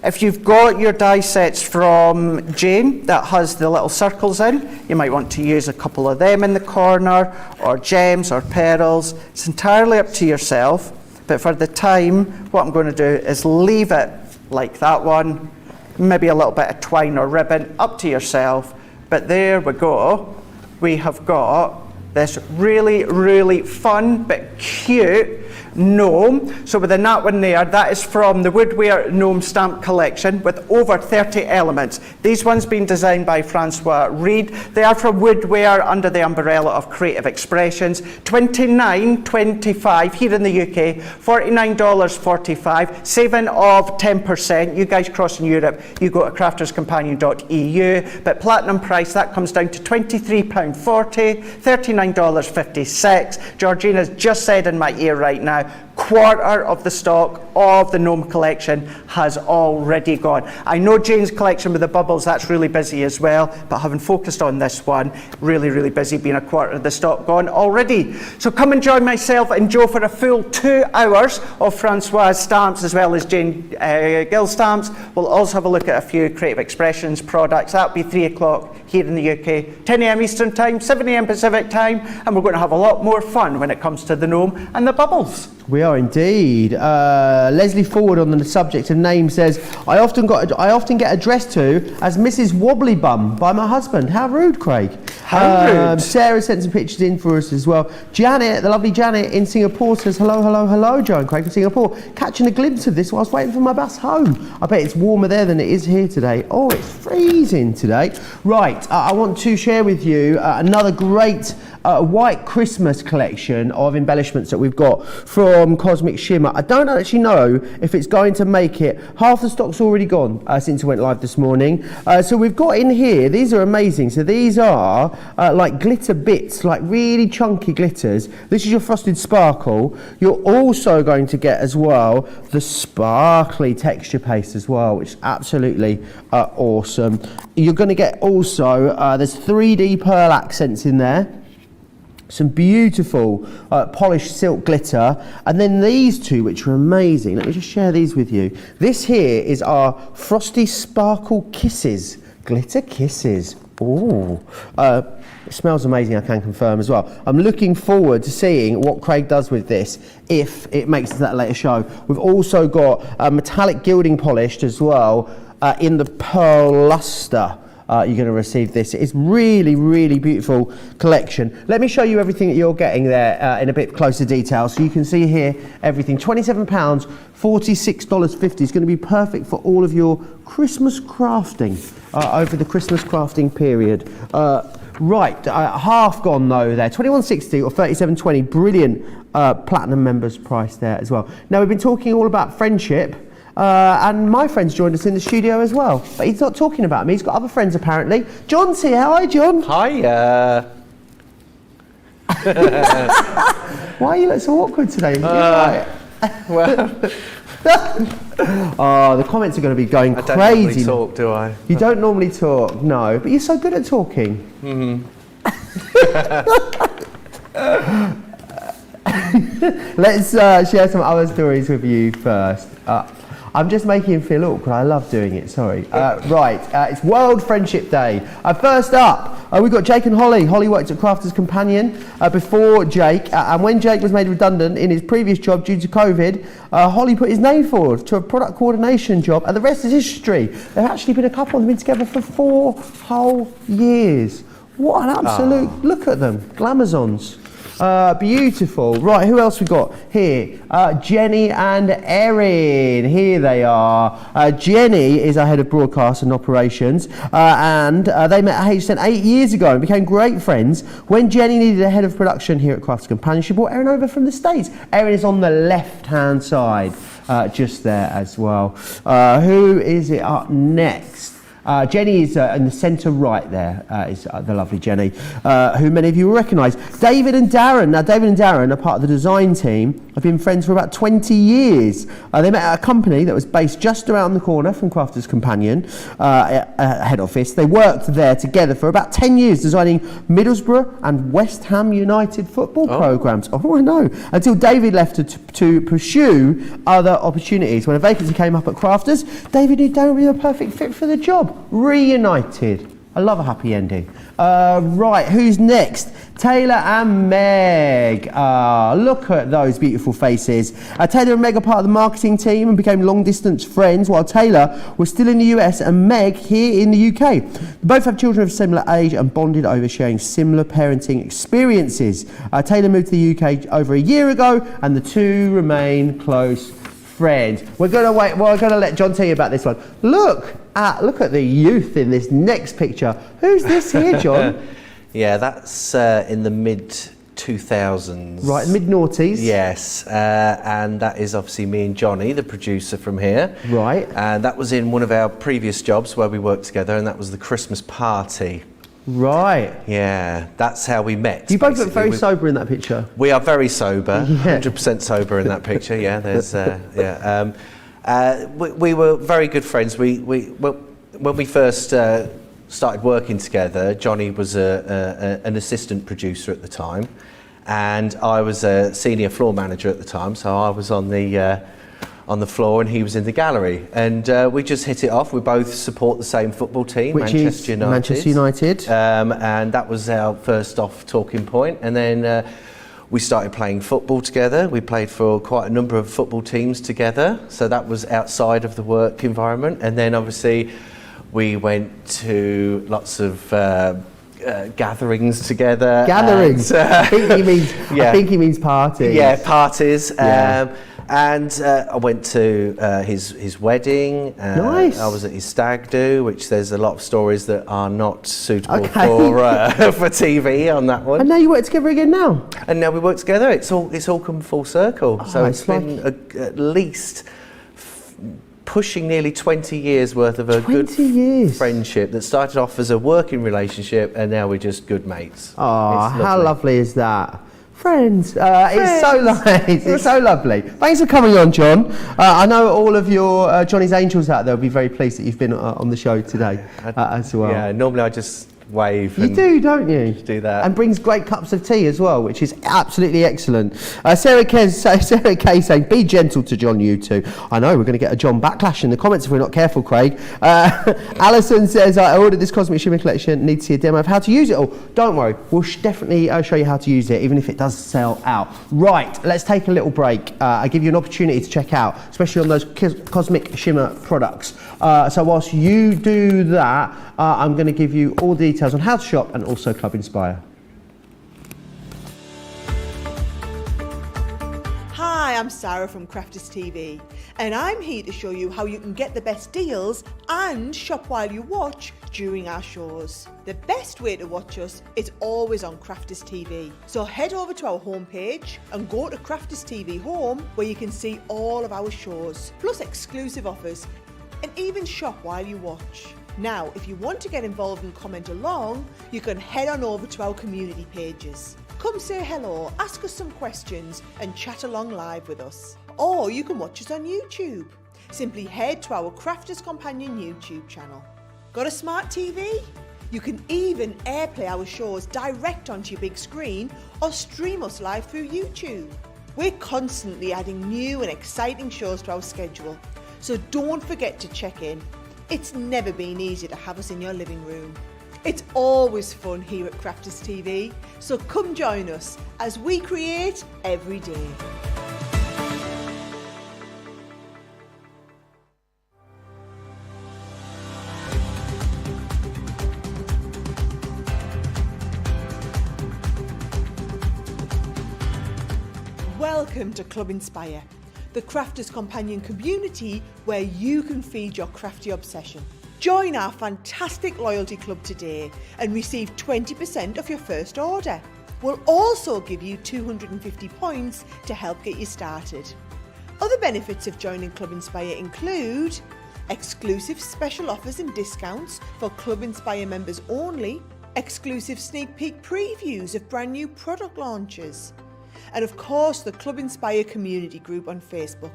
If you've got your die sets from Jane that has the little circles in, you might want to use a couple of them in the corner, or gems or pearls. It's entirely up to yourself. But for the time, what I'm going to do is leave it like that one, maybe a little bit of twine or ribbon, up to yourself. But there we go. We have got this really, really fun but cute gnome. So within that one there, that is from the Woodware Gnome Stamp Collection with over 30 elements. These ones been designed by Francois Reed. They are from Woodware under the umbrella of Creative Expressions. $29.25 here in the UK, $49.45, saving of 10%. You guys crossing Europe, you go to crafterscompanion.eu, but platinum price, that comes down to £23.40, $39.56. Georgina's just said in my ear right now, quarter of the stock of the Gnome collection has already gone. I know Jane's collection with the bubbles, that's really busy as well, but having focused on this one, really, really busy, being a quarter of the stock gone already. So come and join myself and Joe for a full 2 hours of Francois stamps as well as Jane Gill stamps. We'll also have a look at a few Creative Expressions products. That'll be 3 o'clock here in the UK, 10 a.m. Eastern Time, 7 a.m. Pacific Time, and we're going to have a lot more fun when it comes to the Gnome and the bubbles. We are indeed. Leslie Forward on the subject of name says, I often get addressed to as Mrs. Wobbly Bum by my husband. How rude, Craig. How rude. Sarah sent some pictures in for us as well. Janet, the lovely Janet in Singapore says, hello, Joe and Craig from Singapore. Catching a glimpse of this whilst waiting for my bus home. I bet it's warmer there than it is here today. Oh, it's freezing today. Right, I want to share with you another great white Christmas collection of embellishments that we've got from Cosmic Shimmer. I don't actually know if it's going to make it. Half the stock's already gone since it went live this morning. So we've got in here, these are amazing. So these are like glitter bits, like really chunky glitters. This is your frosted sparkle. You're also going to get as well the sparkly texture paste as well, which is absolutely awesome. You're going to get also, there's 3D pearl accents in there. Some beautiful polished silk glitter, and then these two, which are amazing. Let me just share these with you. This here is our Frosty Sparkle Kisses, glitter kisses. Ooh, it smells amazing, I can confirm as well. I'm looking forward to seeing what Craig does with this, if it makes it to that later show. We've also got metallic gilding polished as well in the pearl luster. You're going to receive this. It's really, really beautiful collection. Let me show you everything that you're getting there in a bit closer detail. So you can see here everything. £27, $46.50 is going to be perfect for all of your Christmas crafting over the Christmas crafting period. Right, half gone though there. £21.60 or £37.20. Brilliant platinum members price there as well. Now we've been talking all about friendship. And my friend's joined us in the studio as well, but he's not talking about me, he's got other friends apparently. John's here. Hi, John. Hi. Why you look so awkward today? Well, oh, the comments are going to be going crazy. I don't normally talk, do I? You don't normally talk, no, but you're so good at talking. Let's share some other stories with you first. I'm just making him feel awkward. I love doing it, sorry. It's World Friendship Day. First up, we've got Jake and Holly. Holly worked at Crafters Companion before Jake, and when Jake was made redundant in his previous job due to COVID, Holly put his name forward to a product coordination job, and the rest is history. They've actually been a couple and been together for 4 whole years. What an absolute, look at them, glamazons. Beautiful. Right, who else we got here? Jenny and Erin. Here they are. Jenny is our head of broadcast and operations, and they met at HSN 8 years ago and became great friends. When Jenny needed a head of production here at Crafts Companion, she brought Erin over from the States. Erin is on the left-hand side, just there as well. Who is it up next? Jenny is in the centre right there, is the lovely Jenny, who many of you will recognise. David and Darren. Now, David and Darren are part of the design team. Have been friends for about 20 years. They met at a company that was based just around the corner from Crafters Companion head office. They worked there together for about 10 years, designing Middlesbrough and West Ham United football programmes. Oh, I know. Until David left to pursue other opportunities. When a vacancy came up at Crafters, David knew Darren would be a perfect fit for the job. Reunited. I love a happy ending. Right, who's next? Taylor and Meg. Look at those beautiful faces. Taylor and Meg are part of the marketing team and became long-distance friends while Taylor was still in the US and Meg here in the UK. They both have children of similar age and bonded over sharing similar parenting experiences. Taylor moved to the UK over a year ago and the two remain close friends. We're going to let John tell you about this one. Look at the youth in this next picture. Who's this here, John? Yeah, that's in the mid-2000s. Right, mid-noughties. Yes, and that is obviously me and Johnny, the producer from here. Right. And that was in one of our previous jobs where we worked together, and that was the Christmas party. Right. Yeah, that's how we met. You both look very sober in that picture. We are very sober, Yeah. 100% sober in that picture. Yeah, there's we were very good friends. When we first started working together, Johnny was an assistant producer at the time, and I was a senior floor manager at the time. So I was on the floor and he was in the gallery, and we just hit it off. We both support the same football team, Which is Manchester United. And that was our first off talking point. And then we started playing football together. We played for quite a number of football teams together, so that was outside of the work environment. And then obviously we went to lots of gatherings together. Gatherings. I think he means. Yeah. I think he means parties. Yeah, parties. Yeah. And I went to his wedding. Nice. I was at his stag do, which there's a lot of stories that are not suitable Okay. for TV on that one. And now you work together again now. And now we work together. It's all come full circle. Oh, So it's it's been at least pushing nearly 20 years worth of a 20 good years. friendship that started off as a working relationship, and now we're just good mates. Oh, It's how lovely is that? Friends. It's so nice. It's so lovely. Thanks for coming on, John. I know all of your Johnny's Angels out there will be very pleased that you've been on the show today as well. Yeah, normally I just wave. You and do, don't you? do that. And brings great cups of tea as well, which is absolutely excellent. Sarah K saying, be gentle to John, you two. I know, we're going to get a John backlash in the comments if we're not careful, Craig. Alison says, I ordered this Cosmic Shimmer collection, need to see a demo of how to use it all. Don't worry, we'll definitely show you how to use it, even if it does sell out. Right, let's take a little break. I give you an opportunity to check out, especially on those Cosmic Shimmer products. So whilst you do that, I'm going to give you all details on how to shop and also Club Inspire. Hi, I'm Sarah from Crafters TV, and I'm here to show you how you can get the best deals and shop while you watch during our shows. The best way to watch us is always on Crafters TV. So head over to our homepage and go to Crafters TV Home, where you can see all of our shows, plus exclusive offers, and even shop while you watch. Now, if you want to get involved and comment along, you can head on over to our community pages. Come say hello, ask us some questions and chat along live with us. Or you can watch us on YouTube. Simply head to our Crafters Companion YouTube channel. Got a smart TV? You can even airplay our shows direct onto your big screen or stream us live through YouTube. We're constantly adding new and exciting shows to our schedule, so don't forget to check in. It's never been easier to have us in your living room. It's always fun here at Crafters TV, so come join us as we create every day. Welcome to Club Inspire, the Crafters Companion community where you can feed your crafty obsession. Join our fantastic loyalty club today and receive 20% off your first order. We'll also give you 250 points to help get you started. Other benefits of joining Club Inspire include exclusive special offers and discounts for Club Inspire members only, exclusive sneak peek previews of brand new product launches, and of course the Club Inspire community group on Facebook,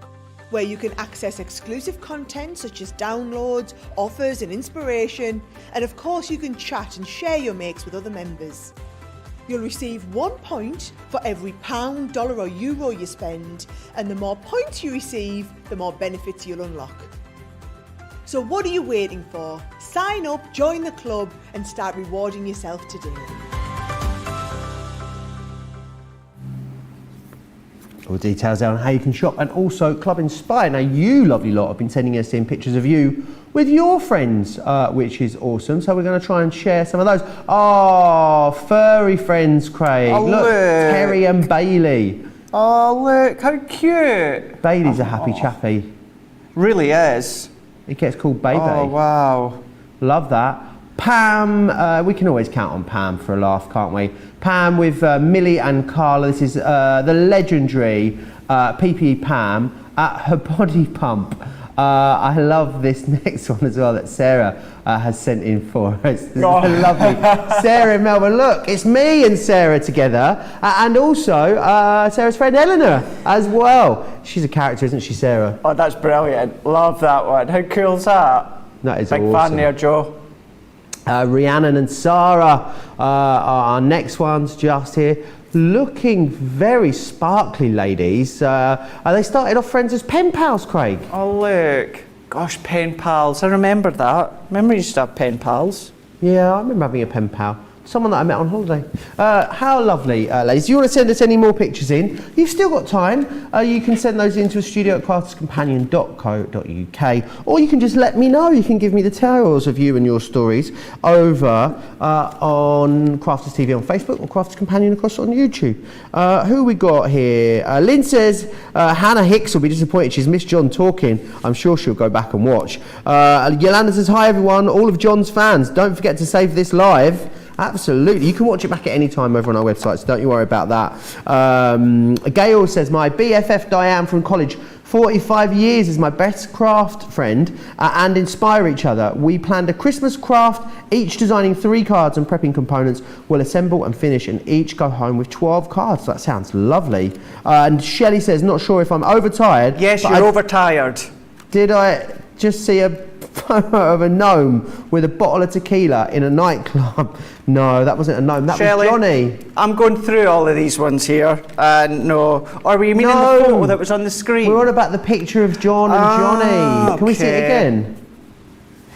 where you can access exclusive content such as downloads, offers and inspiration, and of course you can chat and share your makes with other members. You'll receive 1 point for every £1, dollar or euro you spend, and the more points you receive, the more benefits you'll unlock. So what are you waiting for? Sign up, join the club and start rewarding yourself today. All details there on how you can shop and also Club Inspire. Now you lovely lot have been sending us in pictures of you with your friends, which is awesome. So we're going to try and share some of those. Oh, furry friends, Craig. Oh, look, look. Terry and Bailey. Oh, look, how cute. Bailey's a happy chappy. Really is. He gets called Baby. Oh, wow. Love that. Pam, we can always count on Pam for a laugh, can't we? Pam with Millie and Carla. This is the legendary PPE Pam at her body pump. I love this next one as well that Sarah has sent in for us. This is lovely. Sarah in Melbourne. Look, it's me and Sarah together, and also Sarah's friend Eleanor as well. She's a character, isn't she, Sarah? Oh, that's brilliant. Love that one. How cool is that? That is Big awesome. fan there, Joe. Rhiannon and Sarah are our next ones just here. Looking very sparkly, ladies. They started off friends as pen pals, Craig. Oh, look. Gosh, pen pals. I remember that. Remember you used to have pen pals? Yeah, I remember having a pen pal. Someone that I met on holiday. How lovely, ladies. If you want to send us any more pictures in, you've still got time. You can send those into a studio at crafterscompanion.co.uk, or you can just let me know. You can give me the tales of you and your stories over on Crafters TV on Facebook or Crafters Companion across on YouTube. Who we got here? Lynn says Hannah Hicks will be disappointed. She's missed John talking. I'm sure she'll go back and watch. Yolanda says, hi everyone, all of John's fans. Don't forget to save this live. Absolutely. You can watch it back at any time over on our website, so don't you worry about that. Gail says, my BFF Diane from college, 45 years is my best craft friend and inspire each other. We planned a Christmas craft, each designing 3 cards and prepping components. We'll assemble and finish and each go home with 12 cards. That sounds lovely. And Shelley says, not sure if I'm overtired. Yes, you're overtired. Did I just see a photo of a gnome with a bottle of tequila in a nightclub? No, that wasn't a gnome, that Shelley, was Johnny. I'm going through all of these ones here, no. Or were you meaning the photo that was on the screen? We're on about the picture of John and Johnny. Can we see it again?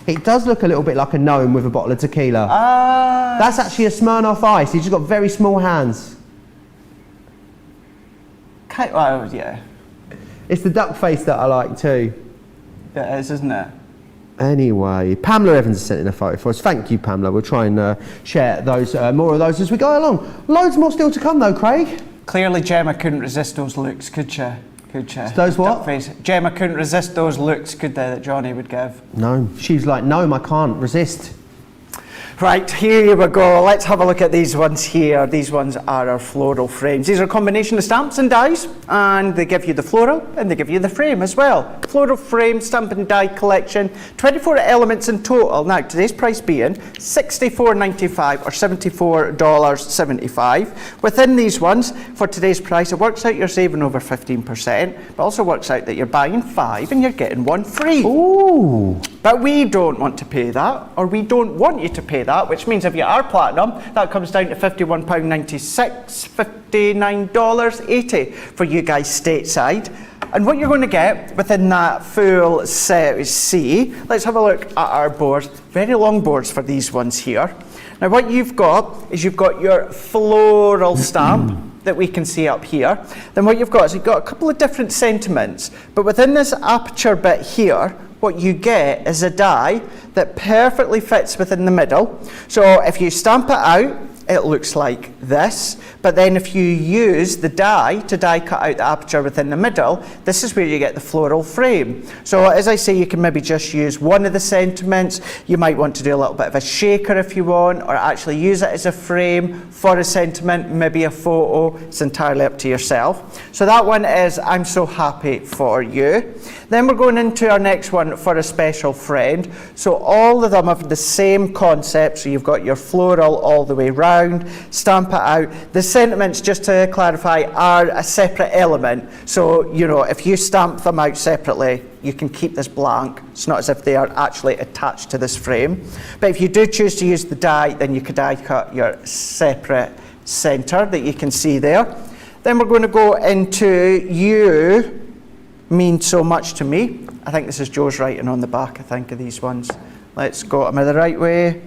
It does look a little bit like a gnome with a bottle of tequila. That's actually a Smirnoff Ice. He's just got very small hands. Well, yeah. It's the duck face that I like too. It is, isn't it? Anyway, Pamela Evans has sent in a photo for us. Thank you, Pamela. We'll try and share those more of those as we go along. Loads more still to come, though, Craig. Clearly, Gemma couldn't resist those looks, could she? Those what? Gemma couldn't resist those looks, could they, that Johnny would give? No. She's like, no, I can't resist. Right, here we go. Let's have a look at these ones here. These ones are our floral frames. These are a combination of stamps and dies, and they give you the floral and they give you the frame as well. Floral frame, stamp and die collection, 24 elements in total. Now, today's price being $64.95 or $74.75. Within these ones, for today's price, it works out you're saving over 15%, but also works out that you're buying 5 and you're getting 1 free. Ooh. But we don't want to pay that, or we don't want you to pay that, which means if you are platinum, that comes down to £51.96, $59.80 for you guys stateside. And what you're going to get within that full set C, let's have a look at our boards. Very long boards for these ones here. Now what you've got is you've got your floral stamp that we can see up here. Then what you've got is you've got a couple of different sentiments, but within this aperture bit here, what you get is a die that perfectly fits within the middle. So if you stamp it out, it looks like this. But then if you use the die to die cut out the aperture within the middle, this is where you get the floral frame. So as I say, you can maybe just use one of the sentiments. You might want to do a little bit of a shaker if you want, or actually use it as a frame for a sentiment, maybe a photo. It's entirely up to yourself. So that one is I'm so happy for you. Then we're going into our next one for a special friend. So all of them have the same concept. So you've got your floral all the way round, stamp it out. The sentiments, just to clarify, are a separate element. So, you know, if you stamp them out separately, you can keep this blank. It's not as if they are actually attached to this frame. But if you do choose to use the die, then you could die cut your separate center that you can see there. Then we're going to go into You Mean So Much to Me. I think this is Joe's writing on the back, I think, of these ones. Let's go. Am I the right way?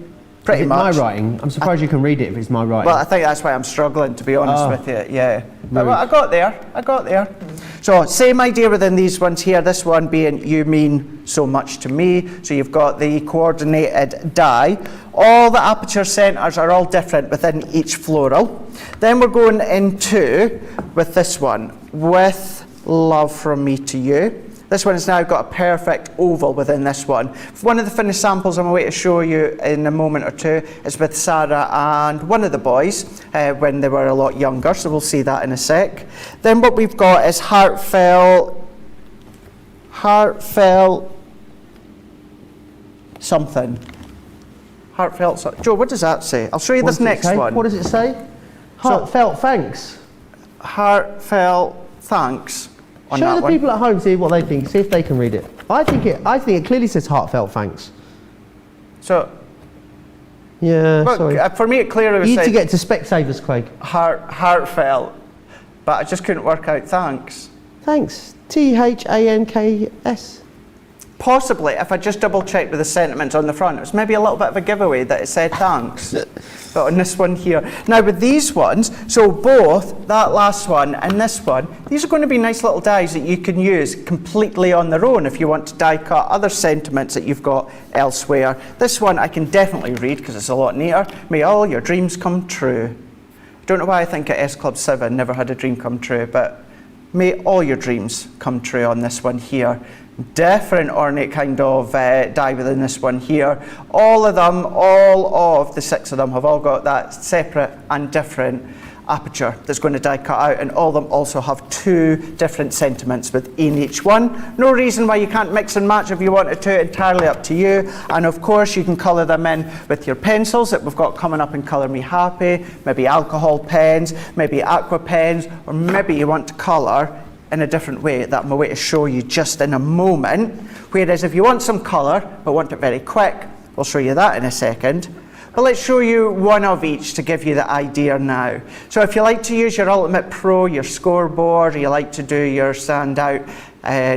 Pretty much. My writing? I'm surprised you can read it if it's my writing. Well, I think that's why I'm struggling, to be honest with you. Yeah. But I got there. So same idea within these ones here. This one being You Mean So Much to Me. So you've got the coordinated die. All the aperture centers are all different within each floral. Then we're going into, with this one, With Love From Me to You. This one has now got a perfect oval within this one. One of the finished samples I'm going to show you in a moment or two is with Sarah and one of the boys when they were a lot younger, so we'll see that in a sec. Then what we've got is heartfelt something. Heartfelt something. Joe, what does that say? I'll show you this next one. What does it say? Heartfelt thanks. Heartfelt thanks. Show the people at home, see what they think, see if they can read it. I think it clearly says heartfelt thanks. So, yeah, look, sorry. For me it clearly was You need to get to Specsavers, Craig. Heartfelt, but I just couldn't work out thanks. Thanks. Thanks. Possibly, if I just double checked with the sentiments on the front, it was maybe a little bit of a giveaway that it said thanks. But on this one here. Now with these ones, so both that last one and this one, these are going to be nice little dies that you can use completely on their own if you want to die cut other sentiments that you've got elsewhere. This one I can definitely read because it's a lot neater. May all your dreams come true. Don't know why I think at S Club 7 never had a dream come true, but may all your dreams come true on this one here. Different ornate kind of die within this one here. All of them, all of the 6 of them have all got that separate and different aperture that's going to die cut out, and all of them also have 2 different sentiments within each one. No reason why you can't mix and match if you wanted to, entirely up to you. And of course you can colour them in with your pencils that we've got coming up in Colour Me Happy, maybe alcohol pens, maybe aqua pens, or maybe you want to colour in a different way that I'm going to show you just in a moment. Whereas if you want some colour but want it very quick, we'll show you that in a second. But let's show you one of each to give you the idea now. So if you like to use your Ultimate Pro, your scoreboard, or you like to do your standout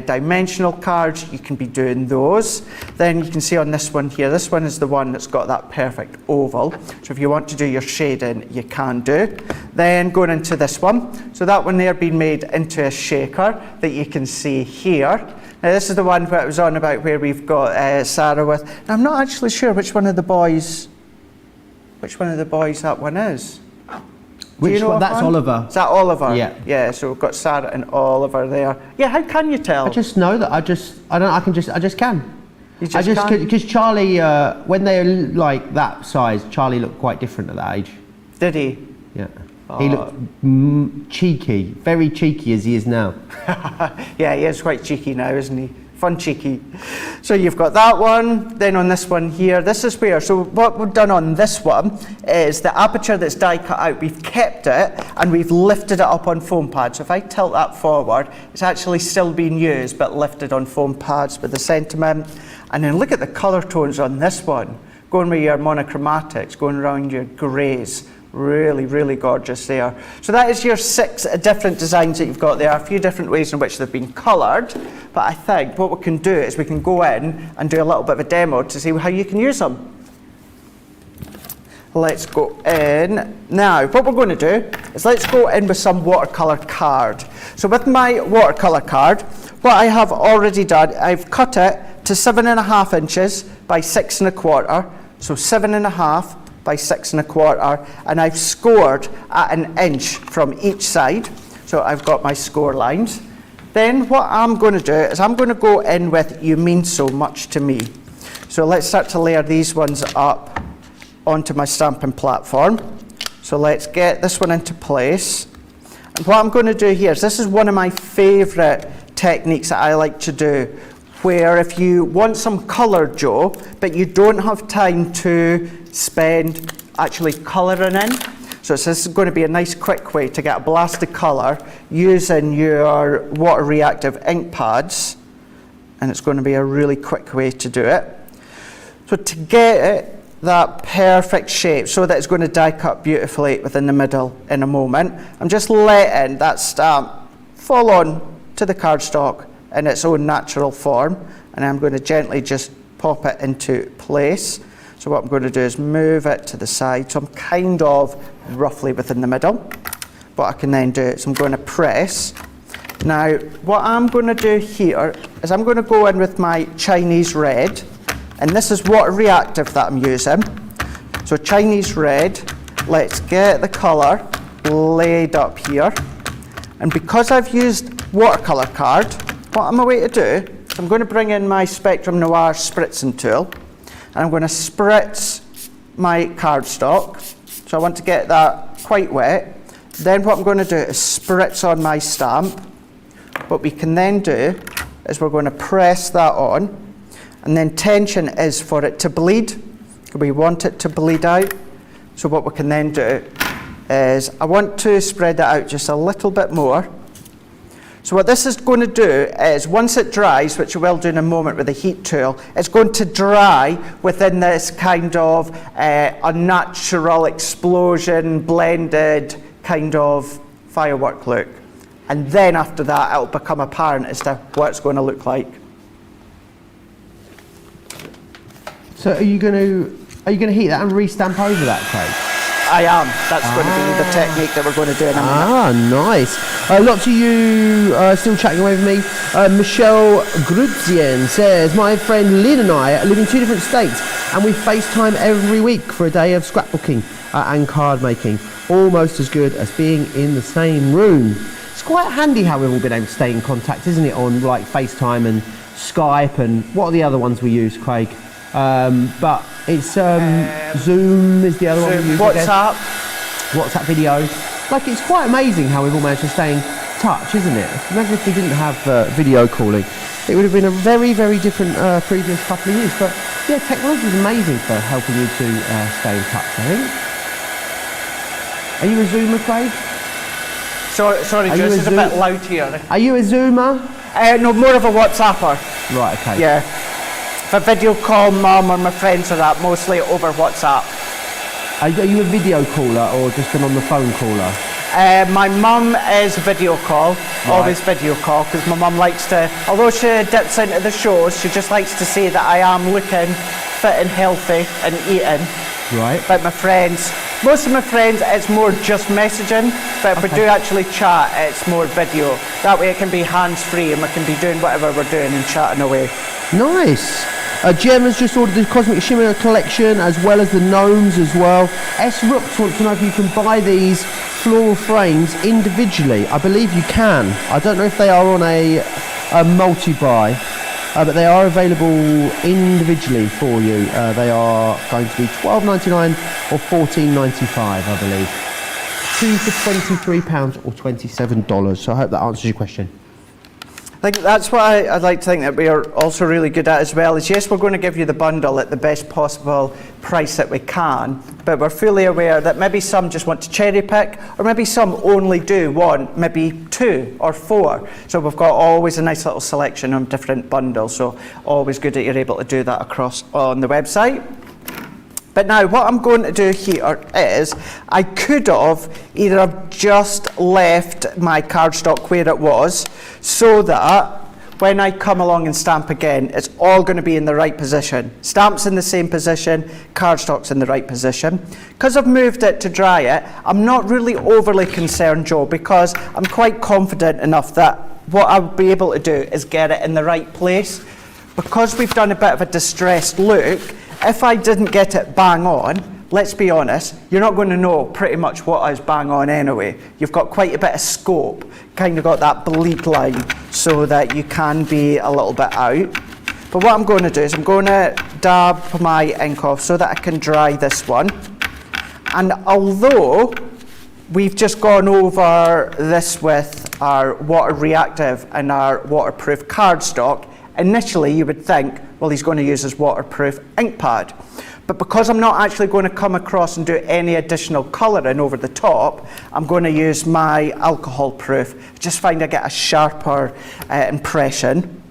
dimensional cards, you can be doing those. Then you can see on this one here, this one is the one that's got that perfect oval. So if you want to do your shading, you can do. Then going into this one, so that one there being made into a shaker that you can see here. Now this is the one that I was on about where we've got Sarah with. Now, I'm not actually sure which one of the boys that one is. Which one? That's Oliver. Is that Oliver? Yeah. Yeah, so we've got Sarah and Oliver there. Yeah, how can you tell? I just know that I just can. You just can? Because Charlie, when they're like that size, Charlie looked quite different at that age. Did he? Yeah. He looked cheeky, very cheeky as he is now. Yeah, he is quite cheeky now, isn't he? Fun cheeky. So you've got that one, then on this one here, this is where, so what we've done on this one is the aperture that's die cut out, we've kept it and we've lifted it up on foam pads. So if I tilt that forward, it's actually still being used but lifted on foam pads with the sentiment. And then look at the colour tones on this one, going with your monochromatics, going around your greys. Really, really gorgeous there. So that is your 6 different designs that you've got there, a few different ways in which they've been coloured. But I think what we can do is we can go in and do a little bit of a demo to see how you can use them. Let's go in. Now, what we're going to do is let's go in with some watercolour card. So with my watercolour card, what I have already done, I've cut it to 7.5 inches by 6 1/4. So 7.5 by 6 1/4, and I've scored at 1 inch from each side. So I've got my score lines. Then what I'm going to do is I'm going to go in with You Mean So Much to Me. So let's start to layer these ones up onto my stamping platform. So let's get this one into place. And what I'm going to do here is, this is one of my favourite techniques that I like to do, where if you want some colour, Joe, but you don't have time to spend actually colouring in. So this is going to be a nice quick way to get a blast of colour using your water reactive ink pads, and it's going to be a really quick way to do it. So to get it that perfect shape so that it's going to die cut beautifully within the middle in a moment, I'm just letting that stamp fall on to the cardstock in its own natural form, and I'm going to gently just pop it into place. So what I'm going to do is move it to the side, so I'm kind of roughly within the middle. What I can then do is I'm going to press. Now what I'm going to do here is I'm going to go in with my Chinese red, and this is water reactive that I'm using. So Chinese red, let's get the colour laid up here, and because I've used watercolour card, what I'm going to do is I'm going to bring in my Spectrum Noir spritzing tool, and I'm going to spritz my cardstock. So I want to get that quite wet. Then what I'm going to do is spritz on my stamp. What we can then do is we're going to press that on, and then tension is for it to bleed. We want it to bleed out. So what we can then do is I want to spread that out just a little bit more. So what this is going to do is, once it dries, which it will do in a moment with a heat tool, it's going to dry within this kind of unnatural explosion, blended kind of firework look. And then after that, it'll become apparent as to what it's going to look like. So are you going to heat that and re-stamp over that, Craig? I am. That's going to be the technique that we're going to do in a minute. Ah, nice. Lots of you still chatting away with me. Michelle Gruzien says, my friend Lynn and I live in 2 different states and we FaceTime every week for a day of scrapbooking and card making. Almost as good as being in the same room. It's quite handy how we've all been able to stay in contact, isn't it, on like FaceTime and Skype and what are the other ones we use, Craig? But it's Zoom is the other one we use. WhatsApp video. Like, it's quite amazing how we've all managed to stay in touch, isn't it? Imagine if we didn't have video calling. It would have been a very, very different previous couple of years. But yeah, technology is amazing for helping you to stay in touch, I think. Are you a Zoomer, Craig? Sorry, Joe, it's a bit loud here. Are you a Zoomer? No, more of a WhatsApper. Right, okay. Yeah. If I video call mum or my friends or that, mostly over WhatsApp. Are you a video caller or just an on the phone caller? My mum is video call, always video call, because my mum likes to, although she dips into the shows, she just likes to see that I am looking fit and healthy and eating. Right. But my friends, most of my friends, it's more just messaging, but if we do actually chat, it's more video. That way it can be hands-free and we can be doing whatever we're doing and chatting away. Nice. Jem has just ordered the Cosmic Shimmer collection as well as the Gnomes as well. S. Rooks wants to know if you can buy these floral frames individually. I believe you can. I don't know if they are on a multi-buy, but they are available individually for you. They are going to be $12.99 or $14.95, I believe. 2 for £23 or $27. So I hope that answers your question. I think that's what I'd like to think that we are also really good at as well, is yes, we're going to give you the bundle at the best possible price that we can, but we're fully aware that maybe some just want to cherry pick, or maybe some only do want maybe 2 or 4. So we've got always a nice little selection of different bundles, so always good that you're able to do that across on the website. But now what I'm going to do here is, I could have either have just left my cardstock where it was, so that when I come along and stamp again, it's all going to be in the right position. Stamp's in the same position, cardstock's in the right position. Because I've moved it to dry it, I'm not really overly concerned, Joe, because I'm quite confident enough that what I'll be able to do is get it in the right place. Because we've done a bit of a distressed look, if I didn't get it bang on, let's be honest, you're not going to know pretty much what I was bang on anyway. You've got quite a bit of scope, kind of got that bleed line, so that you can be a little bit out. But what I'm going to do is I'm going to dab my ink off so that I can dry this one. And although we've just gone over this with our water reactive and our waterproof cardstock, initially you would think, well, he's going to use his waterproof ink pad. But because I'm not actually going to come across and do any additional colouring over the top, I'm going to use my alcohol proof. Just find I get a sharper impression.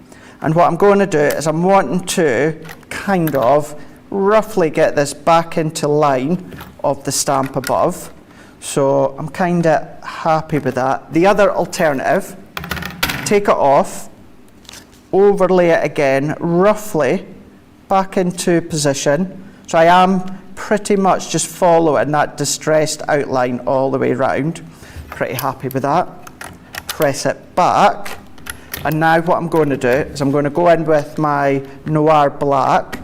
And what I'm going to do is I'm wanting to kind of roughly get this back into line of the stamp above. So I'm kind of happy with that. The other alternative, take it off, overlay it again, roughly back into position. So I am pretty much just following that distressed outline all the way round. Pretty happy with that. Press it back. And now what I'm going to do is I'm going to go in with my Noir Black.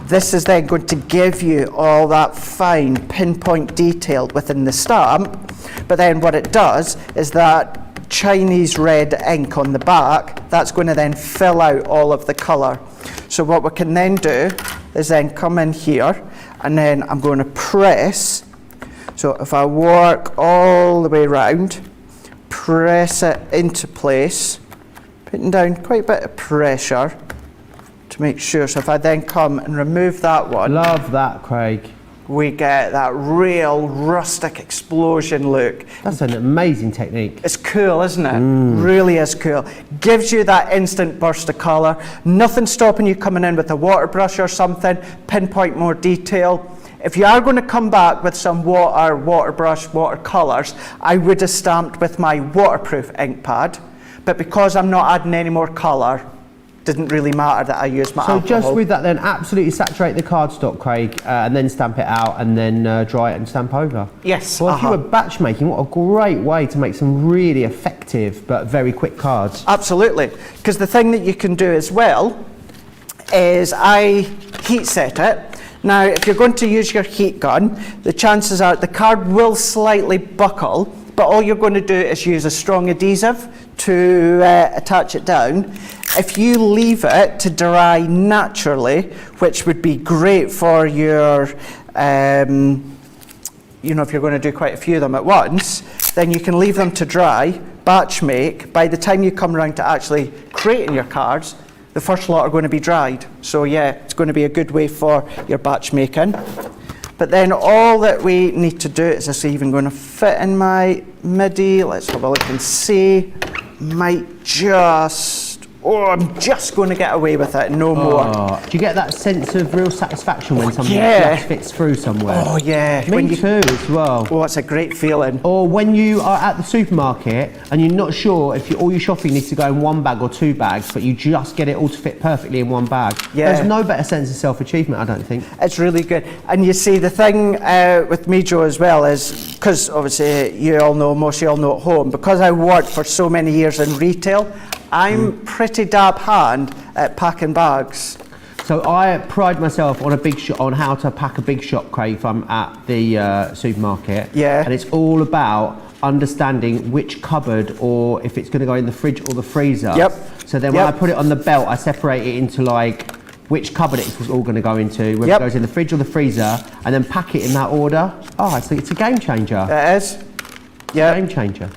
This is then going to give you all that fine pinpoint detail within the stamp. But then what it does is that Chinese red ink on the back, that's going to then fill out all of the colour. So what we can then do is then come in here and then I'm going to press. So if I work all the way around, press it into place, putting down quite a bit of pressure to make sure. So if I then come and remove that one. Love that, Craig. We get that real rustic explosion look. That's an amazing technique. It's cool, isn't it? Really is cool. Gives you that instant burst of colour. Nothing stopping you coming in with a water brush or something, pinpoint more detail. If you are going to come back with some water brush, watercolours, I would have stamped with my waterproof ink pad. But because I'm not adding any more colour, didn't really matter that I used my So alcohol. just with that then, absolutely saturate the cardstock, Craig, and then stamp it out and then dry it and stamp over. Yes. Well, if you were batch making, what a great way to make some really effective but very quick cards. Absolutely. Because the thing that you can do as well is I heat set it. Now, if you're going to use your heat gun, the chances are the card will slightly buckle, but all you're going to do is use a strong adhesive to attach it down. If you leave it to dry naturally, which would be great for your, you know, if you're going to do quite a few of them at once, then you can leave them to dry, batch make. By the time you come around to actually creating your cards, the first lot are going to be dried. So yeah, it's going to be a good way for your batch making. But then all that we need to do, is this even going to fit in my MIDI? Let's have a look and see. Might just, I'm just going to get away with it, no more. Do you get that sense of real satisfaction when something yeah. just fits through somewhere? Oh yeah. Me too as well. Oh, it's a great feeling. Or when you are at the supermarket and you're not sure if all your shopping needs to go in one bag or two bags, but you just get it all to fit perfectly in one bag. Yeah. There's no better sense of self-achievement, I don't think. It's really good. And you see, the thing with me, Joe, as well, is because obviously you all know, most of you all know at home, because I worked for so many years in retail, I'm pretty dab hand at packing bags. So I pride myself on a big shot, on how to pack a big shop, Craig, if I'm at the supermarket. Yeah. And it's all about understanding which cupboard, or if it's going to go in the fridge or the freezer. Yep. So then when I put it on the belt, I separate it into like which cupboard it's all going to go into, whether it goes in the fridge or the freezer, and then pack it in that order. Oh, it's a game changer. It is. Yeah. Game changer.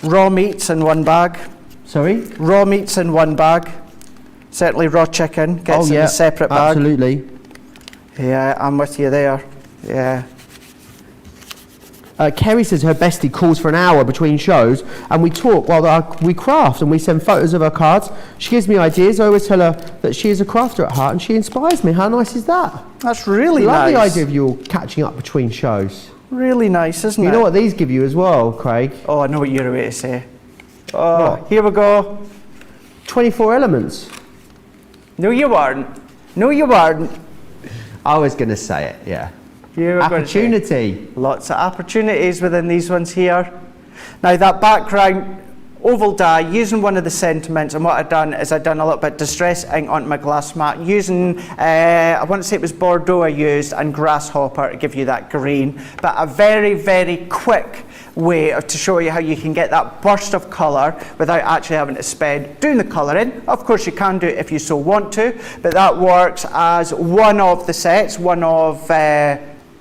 Raw meats in one bag. Sorry? Raw meats in one bag. Certainly raw chicken gets in a separate bag. Absolutely. Yeah, I'm with you there. Yeah. Kerry says her bestie calls for an hour between shows and we talk while we craft, and we send photos of her cards. She gives me ideas. I always tell her that she is a crafter at heart and she inspires me. How nice is that? That's really Love nice. the idea of you all catching up between shows. Really nice, isn't it? You know what these give you as well, Craig? Oh, I know what you're about to say. Oh, here we go. 24 elements. No, you weren't. No, you weren't. I was going to say it, yeah. You were going to say. Opportunity. Lots of opportunities within these ones here. Now that background oval die, using one of the sentiments, and what I've done is I've done a little bit of distress ink onto my glass mat, using, I want to say it was Bordeaux I used, and Grasshopper to give you that green. But a very, very quick way to show you how you can get that burst of colour without actually having to spend doing the colouring. Of course you can do it if you so want to, but that works as one of the sets, one of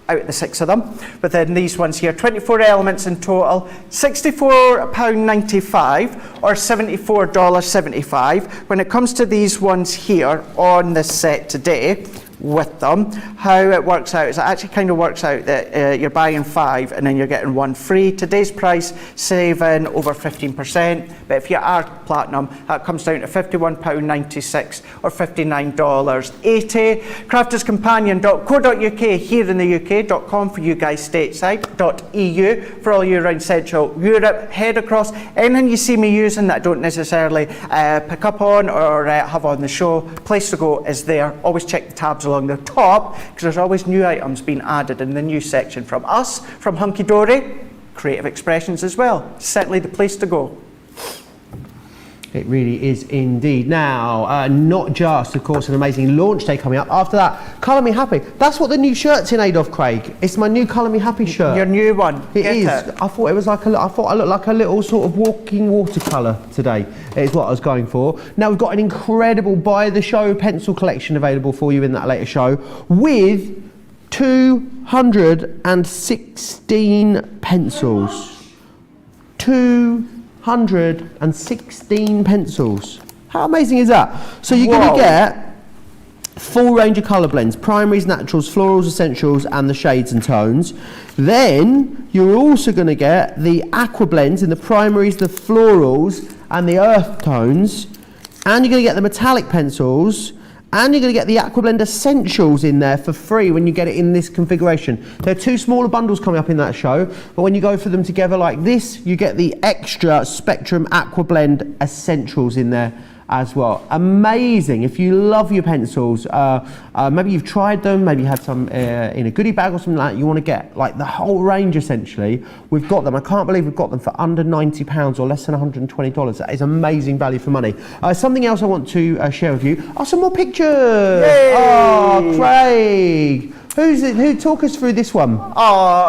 out of the 6 of them. But then these ones here, 24 elements in total, £64.95 or $74.75. When it comes to these ones here on this set today, with them, how it works out is it actually kind of works out that you're buying 5 and then you're getting 1 free. Today's price saving over 15%, but if you are platinum, that comes down to £51.96 or $59.80. crafterscompanion.co.uk here in the UK.com for you guys stateside.eu for all you around Central Europe. Head across, anything you see me using that I don't necessarily pick up on or have on the show, place to go is there. Always check the tabs along the top because there's always new items being added in the new section from us, from Hunky Dory, Creative Expressions as well. Certainly the place to go. It really is indeed. Now, not just, of course, an amazing launch day coming up. After that, Colour Me Happy. That's what the new shirt's in aid of, Craig. It's my new Colour Me Happy shirt. Your new one. It is. I thought it was like I thought I looked like a little sort of walking watercolour today. Is what I was going for. Now we've got an incredible by the show pencil collection available for you in that later show with 216 pencils. 216 pencils. How amazing is that? So you're going to get full range of colour blends, primaries, naturals, florals, essentials, and the shades and tones. Then you're also going to get the aqua blends in the primaries, the florals, and the earth tones. And you're going to get the metallic pencils. And you're going to get the aqua blend essentials in there for free when you get it in this configuration. There are 2 smaller bundles coming up in that show, but when you go for them together like this, you get the extra Spectrum aqua blend essentials in there as well. Amazing. If you love your pencils, maybe you've tried them, maybe you had some in a goodie bag or something like that, you want to get like the whole range essentially, we've got them. I can't believe we've got them for under £90 or less than $120. That is amazing value for money. Something else I want to share with you are some more pictures. Yay! Oh, Craig. Who talk us through this one?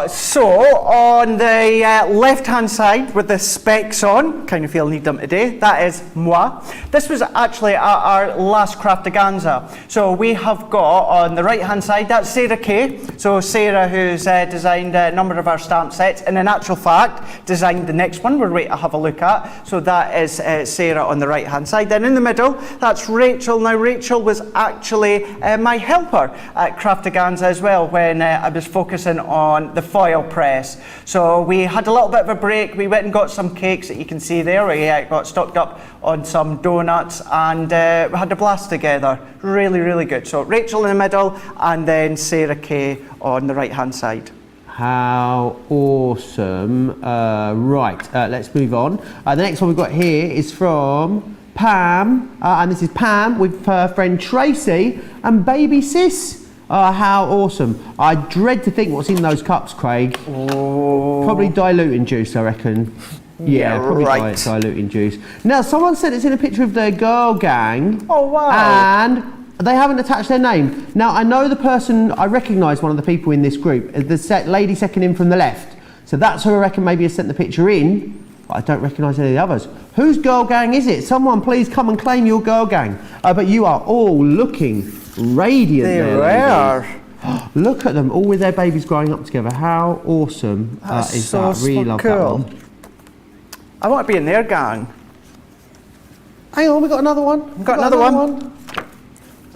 So on the left-hand side with the specs on, kind of feel need them today, that is moi. This was actually at our last Craftaganza. So we have got on the right-hand side, that's Sarah Kay. So Sarah, who's designed a number of our stamp sets, and in actual fact, designed the next one we're ready to have a look at. So that is Sarah on the right-hand side. Then in the middle, that's Rachel. Now Rachel was actually my helper at Craftaganza as well when I was focusing on the foil press. So we had a little bit of a break. We went and got some cakes that you can see there. We got stocked up on some donuts and we had a blast together. Really, really good. So Rachel in the middle and then Sarah Kay on the right hand side. How awesome. Right, let's move on. The next one we've got here is from Pam, and this is Pam with her friend Tracy and baby sis. How awesome. I dread to think what's in those cups, Craig. Oh. Probably diluting juice, I reckon. Yeah, probably right. diluting juice. Now, someone sent us in a picture of their girl gang. Oh, wow. And they haven't attached their name. Now, I know the person, I recognise one of the people in this group, the lady second in from the left. So that's who I reckon maybe has sent the picture in, but I don't recognise any of the others. Whose girl gang is it? Someone please come and claim your girl gang. But you are all looking radiant. They there, were. Look at them, all with their babies growing up together. How awesome is so that? Really love cool. that one. I want to be in their gang. Hang on, we got another one. We've got another one.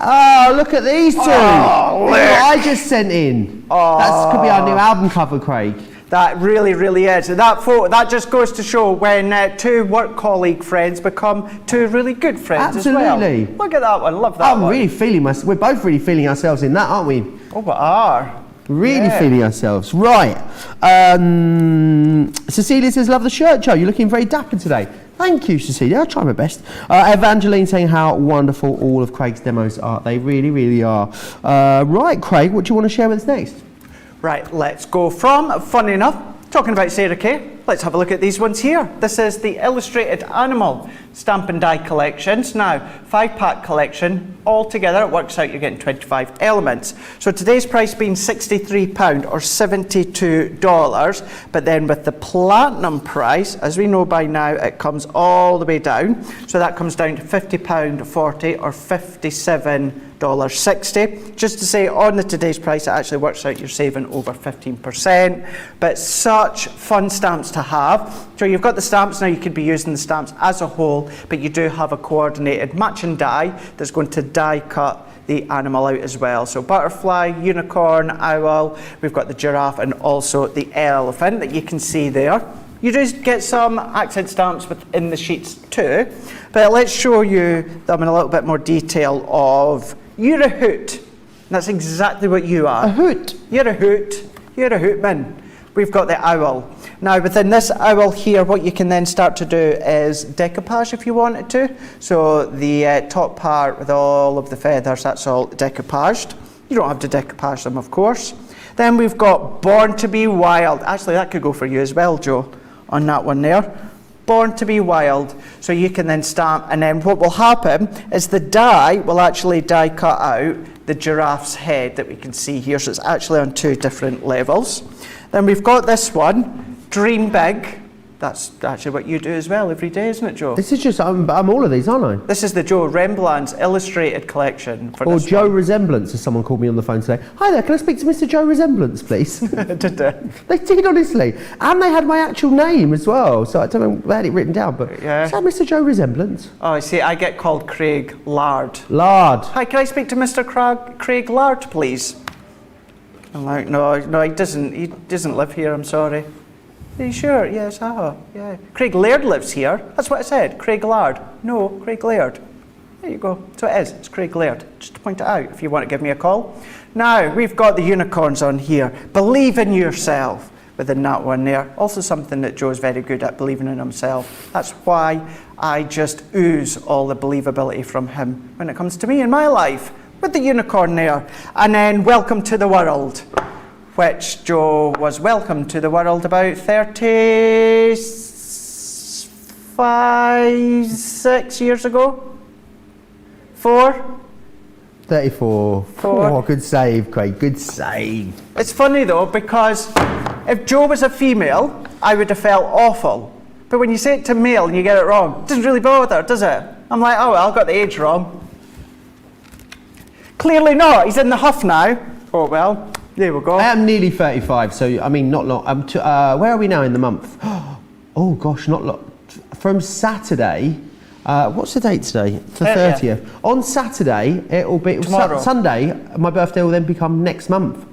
Oh, look at these two. Oh, Look what I just sent in. Oh. That could be our new album cover, Craig. That really, really is. And that photo, that just goes to show when two work colleague friends become two really good friends Absolutely. as well. Look at that one. Love that I'm one. really feeling we're both really feeling ourselves in that, aren't we? Oh, we are. Really Yeah. feeling ourselves. Right. Cecilia says, love the shirt, Joe. You're looking very dapper today. Thank you, Cecilia. I'll try my best. Evangeline saying how wonderful all of Craig's demos are. They really, really are. Right, Craig, what do you want to share with us next? Right, let's go from, funny enough, talking about Sarah Kay, let's have a look at these ones here. This is the Illustrated Animal Stamp and Die Collections. Now, 5-pack collection, all together it works out you're getting 25 elements. So today's price being £63 or $72, but then with the platinum price, as we know by now, it comes all the way down. So that comes down to £50.40 or $57.60. Just to say, on the today's price, it actually works out you're saving over 15%. But such fun stamps to have. So you've got the stamps now, you could be using the stamps as a whole, but you do have a coordinated matching die that's going to die cut the animal out as well. So butterfly, unicorn, owl, we've got the giraffe and also the elephant that you can see there. You do get some accent stamps within the sheets too, but let's show you them in a little bit more detail of, you're a hoot. That's exactly what you are. A hoot? You're a hoot. You're a hootman. We've got the owl. Now within this owl here, what you can then start to do is decoupage if you wanted to. So the top part with all of the feathers, that's all decoupaged. You don't have to decoupage them, of course. Then we've got Born to be Wild. Actually, that could go for you as well, Joe, on that one there. Born to be Wild. So you can then stamp, and then what will happen is the die will actually die cut out the giraffe's head that we can see here. So it's actually on two different levels. Then we've got this one, Dream Big. That's actually what you do as well every day, isn't it, Joe? This is just, I'm all of these, aren't I? This is the Joe Remblance Illustrated Collection. For Or this Joe one. Resemblance, as someone called me on the phone today. Hi there, can I speak to Mr. Joe Resemblance, please? Did they? They did, honestly. And they had my actual name as well. So I don't know, they had it written down, but Yeah. is that Mr. Joe Resemblance? Oh, see, I get called Craig Laird. Lard. Hi, can I speak to Mr. Craig Laird, please? I'm like, no, he doesn't live here, I'm sorry. Are you sure? Yes, yeah. Craig Laird lives here. That's what I said, Craig Laird. No, Craig Laird. There you go. So it is, it's Craig Laird. Just to point it out if you want to give me a call. Now, we've got the unicorns on here. Believe in yourself. within that one there. Also something that Joe's very good at, believing in himself. That's why I just ooze all the believability from him when it comes to me in my life, with the unicorn there. And then Welcome to the World, which Joe was welcomed to the world about 36 years ago? 4? 34. Oh, good save, Craig. Good save. It's funny though, because if Joe was a female, I would have felt awful. But when you say it to male and you get it wrong, it doesn't really bother, does it? I'm like, oh well, I got the age wrong. Clearly not. He's in the huff now. Oh well, there we go. I am nearly 35, so I mean, not long. Where are we now in the month? Oh gosh, not long. From Saturday. What's the date today? The 30th. On Saturday, it'll be tomorrow. Sunday. My birthday will then become next month.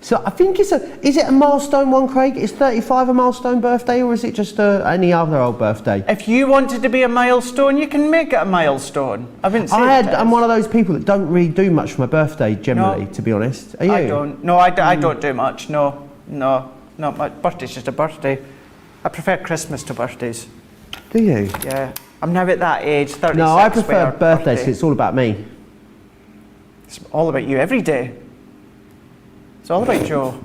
So I think is it a milestone one, Craig? Is 35 a milestone birthday, or is it just any other old birthday? If you wanted to be a milestone, you can make it a milestone. I wouldn't say I'm one of those people that don't really do much for my birthday generally, to be honest. Are you? I don't. No, I don't do much. No, not much. Birthday's just a birthday. I prefer Christmas to birthdays. Do you? Yeah. I'm now at that age, 36. No, I prefer where birthdays because it's all about me. It's all about you every day. It's all about Joe.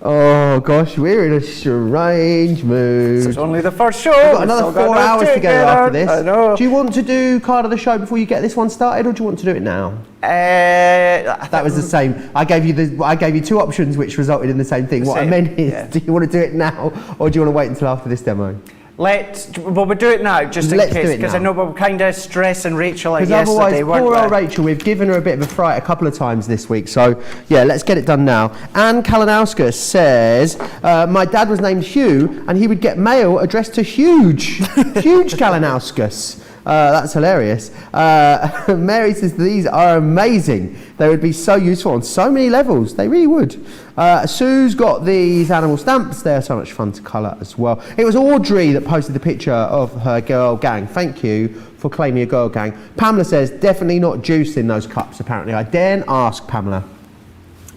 Oh gosh, we're in a strange mood. It's only the first show. We've got another 4 hours to go after this. I know. Do you want to do card of the show before you get this one started, or do you want to do it now? That was the same. I gave you 2 options, which resulted in the same thing. What I meant is, do you want to do it now, or do you want to wait until after this demo? We'll do it now, just in case, because I know we're kind of stressing Rachel out yesterday, otherwise, weren't poor we? old Rachel, we've given her a bit of a fright a couple of times this week. So, yeah, let's get it done now. Anne Kalanauskas says, my dad was named Hugh, and he would get mail addressed to Huge. Huge Kalanauskas. That's hilarious. Mary says, these are amazing. They would be so useful on so many levels. They really would. Sue's got these animal stamps. They're so much fun to colour as well. It was Audrey that posted the picture of her girl gang. Thank you for claiming a girl gang. Pamela says, definitely not juice in those cups, apparently. I daren't ask, Pamela.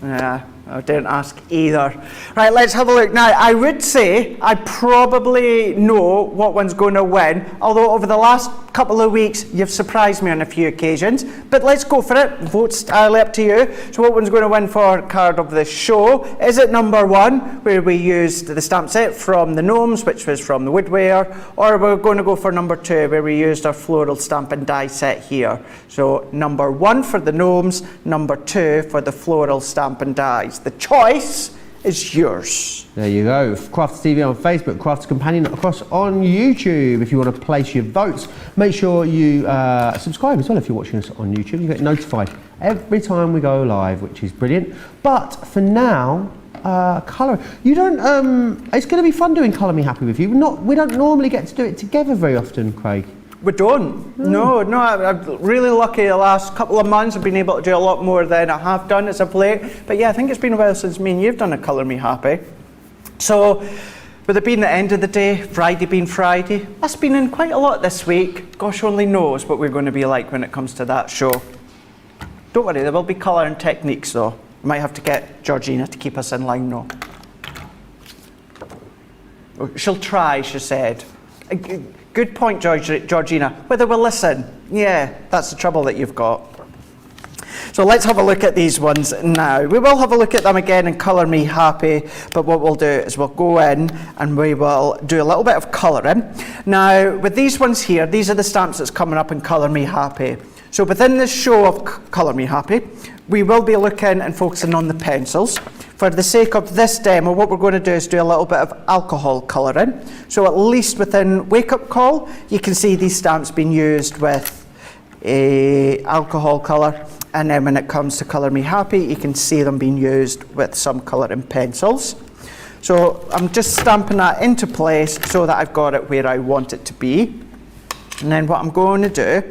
Yeah, I didn't ask either. Right, let's have a look. Now, I would say I probably know what one's going to win, although over the last couple of weeks you've surprised me on a few occasions. But let's go for it. Vote's entirely up to you. So what one's going to win for card of the show? Is it number 1, where we used the stamp set from the Gnomes, which was from the Woodware, or we're going to go for number 2, where we used our floral stamp and die set here? So number 1 for the Gnomes, number 2 for the floral stamp and dies. The choice is yours. There you go. Crafts TV on Facebook, Crafts Companion across on YouTube. If you want to place your votes, make sure you subscribe as well if you're watching us on YouTube. You get notified every time we go live, which is brilliant. But for now, colour. You don't. It's going to be fun doing Colour Me Happy with you. We don't normally get to do it together very often, Craig. We don't. No, I'm really lucky the last couple of months I've been able to do a lot more than I have done as of late. But yeah, I think it's been a while since me and you've done a Colour Me Happy. So, with it being the end of the day, Friday being Friday, us been in quite a lot this week. Gosh only knows what we're going to be like when it comes to that show. Don't worry, there will be colour and techniques though. We might have to get Georgina to keep us in line though. She'll try, she said. Good point, Georgina. Whether we'll listen. Yeah, that's the trouble that you've got. So let's have a look at these ones now. We will have a look at them again and Colour Me Happy, but what we'll do is we'll go in and we will do a little bit of colouring. Now, with these ones here, these are the stamps that's coming up in Colour Me Happy. So within this show of Colour Me Happy, we will be looking and focusing on the pencils. For the sake of this demo, what we're going to do is do a little bit of alcohol colouring. So at least within Wake Up Call, you can see these stamps being used with a alcohol colour. And then when it comes to Colour Me Happy, you can see them being used with some colouring pencils. So I'm just stamping that into place so that I've got it where I want it to be. And then what I'm going to do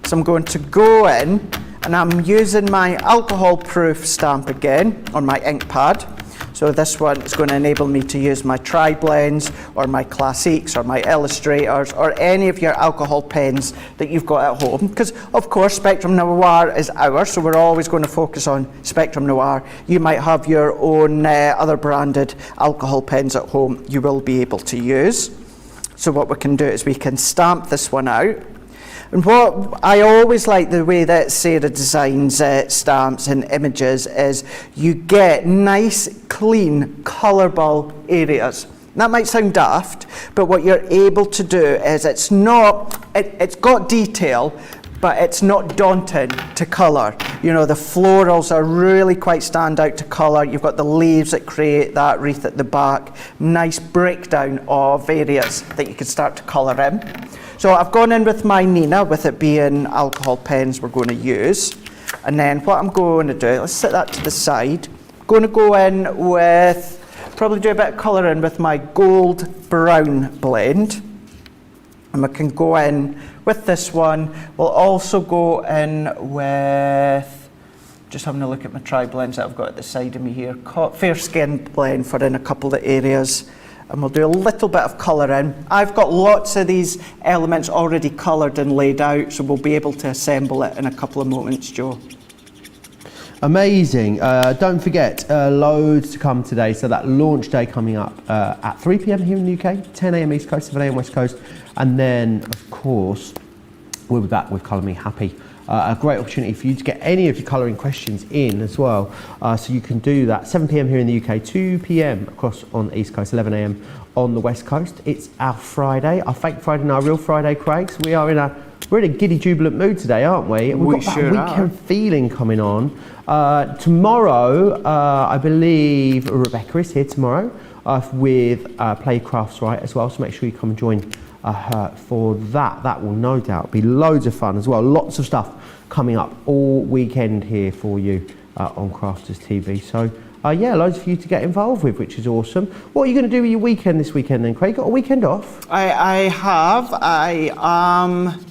is I'm going to go in and I'm using my alcohol proof stamp again on my ink pad. So So this one is going to enable me to use my tri-blends or my classiques or my illustrators or any of your alcohol pens that you've got at home. Because of course Spectrum Noir is ours, so we're always going to focus on Spectrum Noir. You might have your own other branded alcohol pens at home you will be able to use. So what we can do is we can stamp this one out. And what I always like the way that Sarah designs stamps and images is you get nice, clean, colourable areas. That might sound daft, but what you're able to do is it's got detail, but it's not daunting to colour. You know, the florals are really quite stand out to colour. You've got the leaves that create that wreath at the back. Nice breakdown of areas that you can start to colour in. So I've gone in with my Nina, with it being alcohol pens we're going to use. And then what I'm going to do, let's set that to the side. I'm going to go in with, probably do a bit of colouring with my gold brown blend. And we can go in with this one. We'll also go in with, just having a look at my tri-blends that I've got at the side of me here. Fair Skin blend for in a couple of areas. And we'll do a little bit of colouring. I've got lots of these elements already coloured and laid out, so we'll be able to assemble it in a couple of moments, Joe. Amazing. Don't forget, loads to come today. So that launch day coming up at 3 p.m. here in the UK, 10 a.m. East Coast, 7 a.m. West Coast. And then, of course, we'll be back with Colour Me Happy. A great opportunity for you to get any of your colouring questions in as well. So you can do that 7 p.m. here in the UK, 2 p.m. across on the East Coast, 11 a.m. on the West Coast. It's our Friday, our fake Friday and our real Friday, Craig. So we're in a giddy, jubilant mood today, aren't we? We've got that weekend feeling coming on. Tomorrow, I believe Rebecca is here tomorrow with Play Crafts Right as well. So make sure you come and join her for that. That will no doubt be loads of fun as well. Lots of stuff coming up all weekend here for you on Crafters TV. So yeah, loads for you to get involved with, which is awesome. What are you going to do with your weekend this weekend then, Craig? Got a weekend off? I am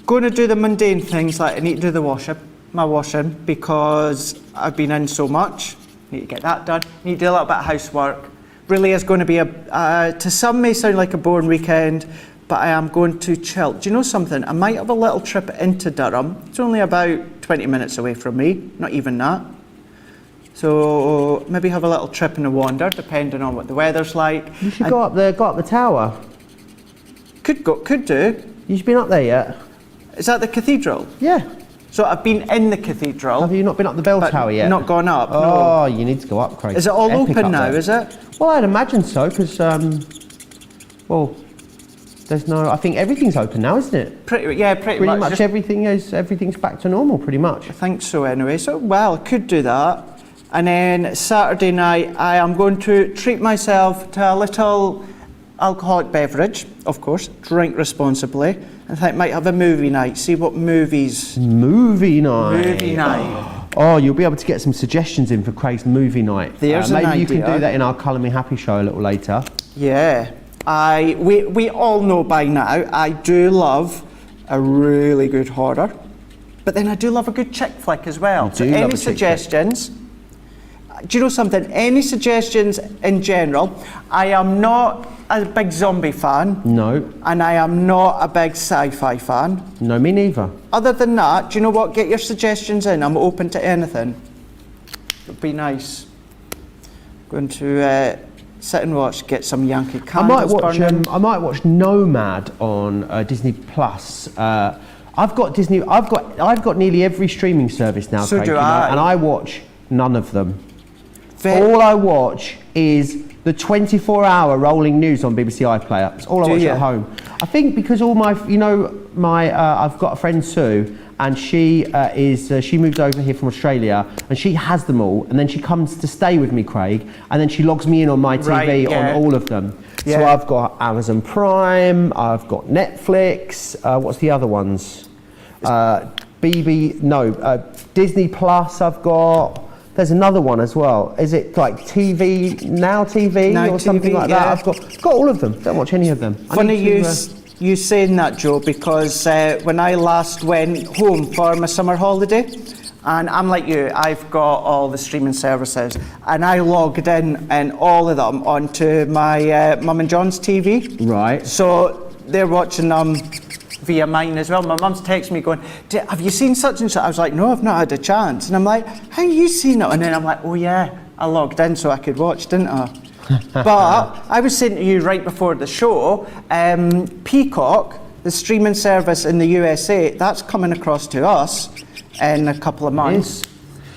going to do the mundane things, like I need to do my washing, because I've been in so much. Need to get that done. Need to do a little bit of housework. Really is going to be to some may sound like a boring weekend, but I am going to chill. Do you know something? I might have a little trip into Durham. It's only about 20 minutes away from me, not even that. So maybe have a little trip and a wander, depending on what the weather's like. You should go up the tower. Could do. You've been up there yet? Is that the cathedral? Yeah. So I've been in the cathedral. Have you not been up the bell tower yet? Not gone up, Oh, no. You need to go up, Craig. Is it all open now, is it? Well, I'd imagine so, because, well, there's no, I think everything's open now, isn't it? Pretty much everything's back to normal, pretty much. I think so anyway. So, well, I could do that. And then Saturday night, I am going to treat myself to a little alcoholic beverage, of course, drink responsibly. I think I might have a movie night, see what movies. Movie night. Movie night. Oh, you'll be able to get some suggestions in for Craig's movie night. There's an idea. Maybe you can do that in our Colour Me Happy show a little later. Yeah. We all know by now, I do love a really good horror, but then I do love a good chick flick as well. So any suggestions? Do you know something? Any suggestions in general? I am not a big zombie fan. No. And I am not a big sci-fi fan. No, me neither. Other than that, do you know what? Get your suggestions in. I'm open to anything. It'd be nice. Going to sit and watch, get some Yankee candles burning. I might watch Nomad on Disney Plus. I've got nearly every streaming service now, So Craig, do I. and I watch none of them. All I watch is the 24-hour rolling news on BBC iPlayer. That's all I watch at home. I think because all my, I've got a friend Sue, and she moved over here from Australia, and she has them all, and then she comes to stay with me, Craig, and then she logs me in on my TV on all of them. Yeah. So I've got Amazon Prime, I've got Netflix. What's the other ones? Disney Plus. I've got. There's another one as well. Is it like TV or something like that? I've got all of them. Don't watch any of them. Funny you saying that, Joe, because when I last went home for my summer holiday, And I'm like you, I've got all the streaming services, and I logged in all of them onto my mum and John's TV. Right. So they're watching them via mine as well. My mum's texting me going, have you seen such and such? I was like, no, I've not had a chance. And I'm like, how you seen it? And then I'm like, oh yeah, I logged in so I could watch, didn't I? But I was saying to you right before the show, Peacock, the streaming service in the USA, that's coming across to us in a couple of months.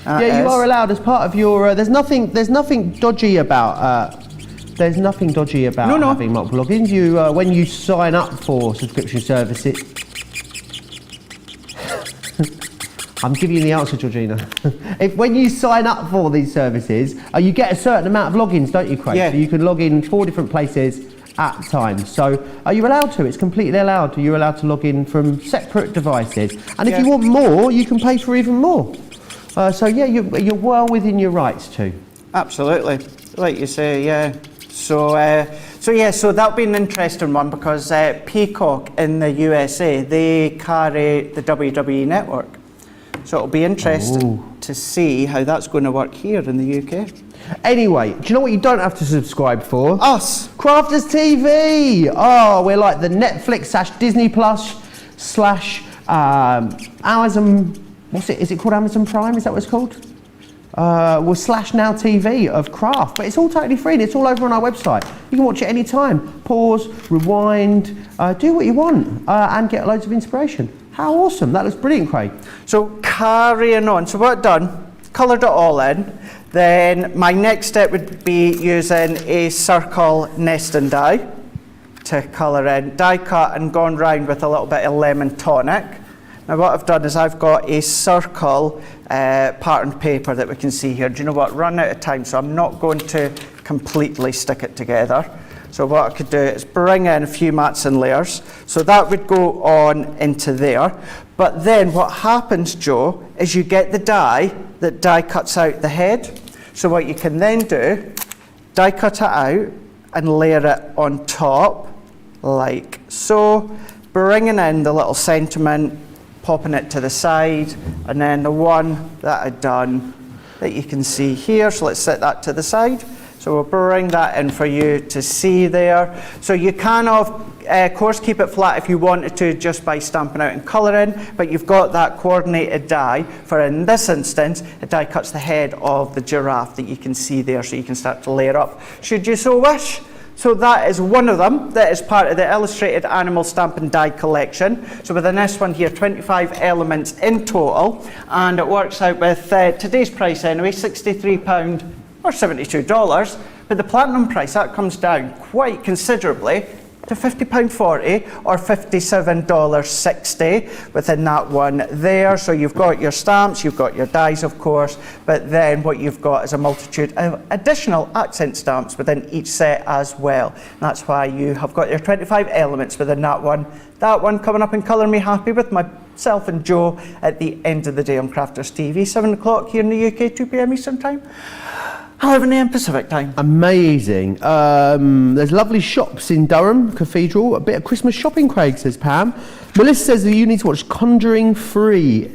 Yeah, you are allowed as part of your. There's nothing dodgy about. There's nothing dodgy about having multiple logins. You, when you sign up for subscription services. I'm giving you the answer, Georgina. When you sign up for these services, you get a certain amount of logins, don't you, Craig? Yeah. So you can log in 4 different places at times. So are you allowed to? It's completely allowed. You're allowed to log in from separate devices. And if you want more, you can pay for even more. So yeah, you're well within your rights to. Absolutely, like you say, yeah. So that'll be an interesting one because Peacock in the USA, they carry the WWE network. So it'll be interesting to see how that's going to work here in the UK. Anyway, do you know what you don't have to subscribe for? Us. Crafters TV. Oh, we're like the Netflix / Disney Plus / Amazon. What's it? Is it called Amazon Prime? Is that what it's called? Well, / Now TV of craft, but it's all totally free and it's all over on our website. You can watch it any time. Pause, rewind, do what you want, and get loads of inspiration. How awesome! That looks brilliant, Craig. So carrying on. So what I've done, coloured it all in. Then my next step would be using a circle nesting die to colour in, die cut and gone round with a little bit of lemon tonic. Now what I've done is I've got a circle patterned paper that we can see here. Do you know what? Run out of time, so I'm not going to completely stick it together. So what I could do is bring in a few mats and layers. So that would go on into there. But then what happens, Joe, is you get the die that die cuts out the head. So what you can then do, die cut it out and layer it on top, like so, bringing in the little sentiment, popping it to the side, and then the one that I've done that you can see here. So let's set that to the side. So we'll bring that in for you to see there. So you can, of course, keep it flat if you wanted to just by stamping out and colouring, but you've got that coordinated die for, in this instance, a die cuts the head of the giraffe that you can see there, so you can start to layer up, should you so wish. So that is one of them, that is part of the Illustrated Animal Stamp and Die collection. So within this one here, 25 elements in total, and it works out with today's price anyway, £63 or $72, but the platinum price, that comes down quite considerably to £50.40 or $57.60 within that one there. So you've got your stamps, you've got your dies of course, but then what you've got is a multitude of additional accent stamps within each set as well. And that's why you have got your 25 elements within that one. That one coming up in Colour Me Happy with myself and Joe at the end of the day on Crafters TV, 7 o'clock here in the UK, 2 p.m. Eastern Time. 11 a.m. Pacific time. Amazing. There's lovely shops in Durham Cathedral. A bit of Christmas shopping, Craig, says Pam. Melissa says that you need to watch Conjuring 3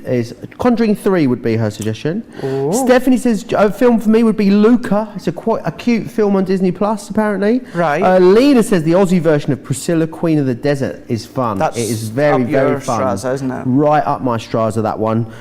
would be her suggestion. Ooh. Stephanie says a film for me would be Luca. It's quite a cute film on Disney Plus, apparently. Right. Lena says the Aussie version of Priscilla, Queen of the Desert is fun. That's it is very, very fun. Straza, isn't it? Right up my Straza, that one.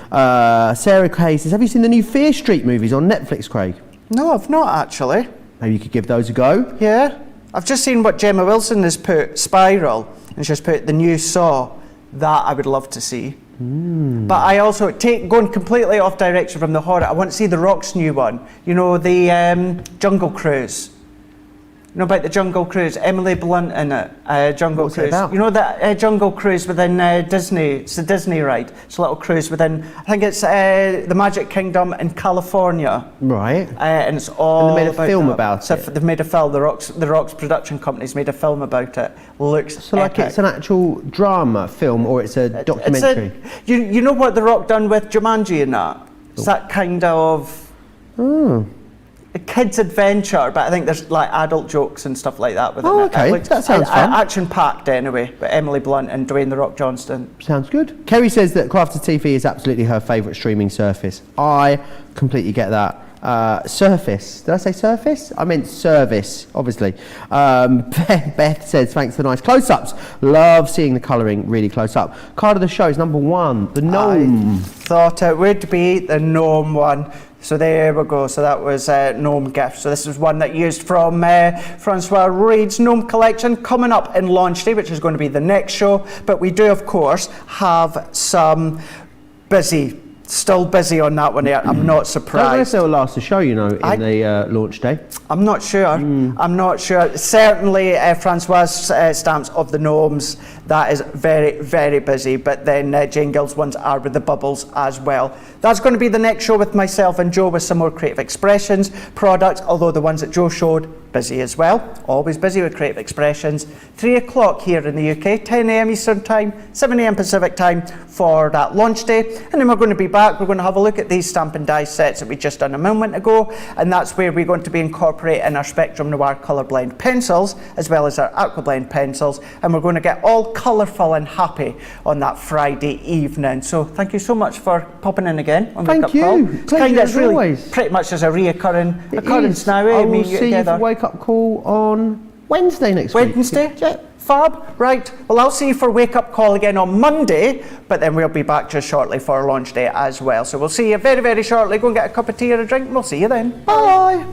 Sarah Kay says, have you seen the new Fear Street movies on Netflix, Craig? No, I've not actually. Maybe you could give those a go. Yeah. I've just seen what Gemma Wilson has put, Spiral, and she's put the new Saw. That I would love to see. But I also, going completely off direction from the horror, I want to see The Rock's new one. You know, the Jungle Cruise. You know about the Jungle Cruise? Emily Blunt in it. Jungle What's Cruise. it about? You know that Jungle Cruise within Disney? It's a Disney ride. It's a little cruise within, I think it's the Magic Kingdom in California. Right. And it's all. And they made a film about so it. They've made a film. The Rock's production company's made a film about it. Looks so like epic. it's an actual drama film or it's a documentary? You know what The Rock done with Jumanji and that? It's that kind of. a kids' adventure, but I think there's like adult jokes and stuff like that within Oh, it. okay. That sounds fun. Action-packed anyway, but Emily Blunt and Dwayne The Rock Johnston. Sounds good. Kerry says that Crafted TV is absolutely her favourite streaming surface. I completely get that. Surface. Did I say surface? I meant service, obviously. Beth says, thanks for the nice close-ups. Love seeing the colouring really close up. Card of the show is number 1, the Gnome. I thought it would be the Gnome one. So there we go. So that was Gnome Gift. So this is one that used from Francois Reid's Gnome collection, coming up in launch day, which is going to be the next show. But we do, of course, have some still busy on that one there. I'm not I don't know if surprised. they'll last the show, you know, in the launch day. I'm not sure. I'm not sure. Certainly, Francois' stamps of the Gnomes, that is very, very busy. But then Jane Gill's ones are with the bubbles as well. That's going to be the next show with myself and Joe with some more Creative Expressions products, although the ones that Joe showed, busy as well. Always busy with Creative Expressions. 3 o'clock here in the UK, 10 a.m. Eastern Time, 7 a.m. Pacific Time for that launch day. And then we're going to be back. We're going to have a look at these stamp and die sets that we just done a moment ago. And that's where we're going to be incorporating our Spectrum Noir Colour Blend pencils, as well as our Aqua Blend pencils. And we're going to get all colourful and happy on that Friday evening. So thank you so much for popping in again on Wake Up Call. It's Pleasure as really always. pretty much as a reoccurring occurrence now. I Me will and you see you together. for Wake Up Call on Wednesday next week. Wednesday? Yeah. Fab. Right. Well, I'll see you for Wake Up Call again on Monday, but then we'll be back just shortly for launch day as well. So we'll see you very, very shortly. Go and get a cup of tea or a drink, and we'll see you then. Bye.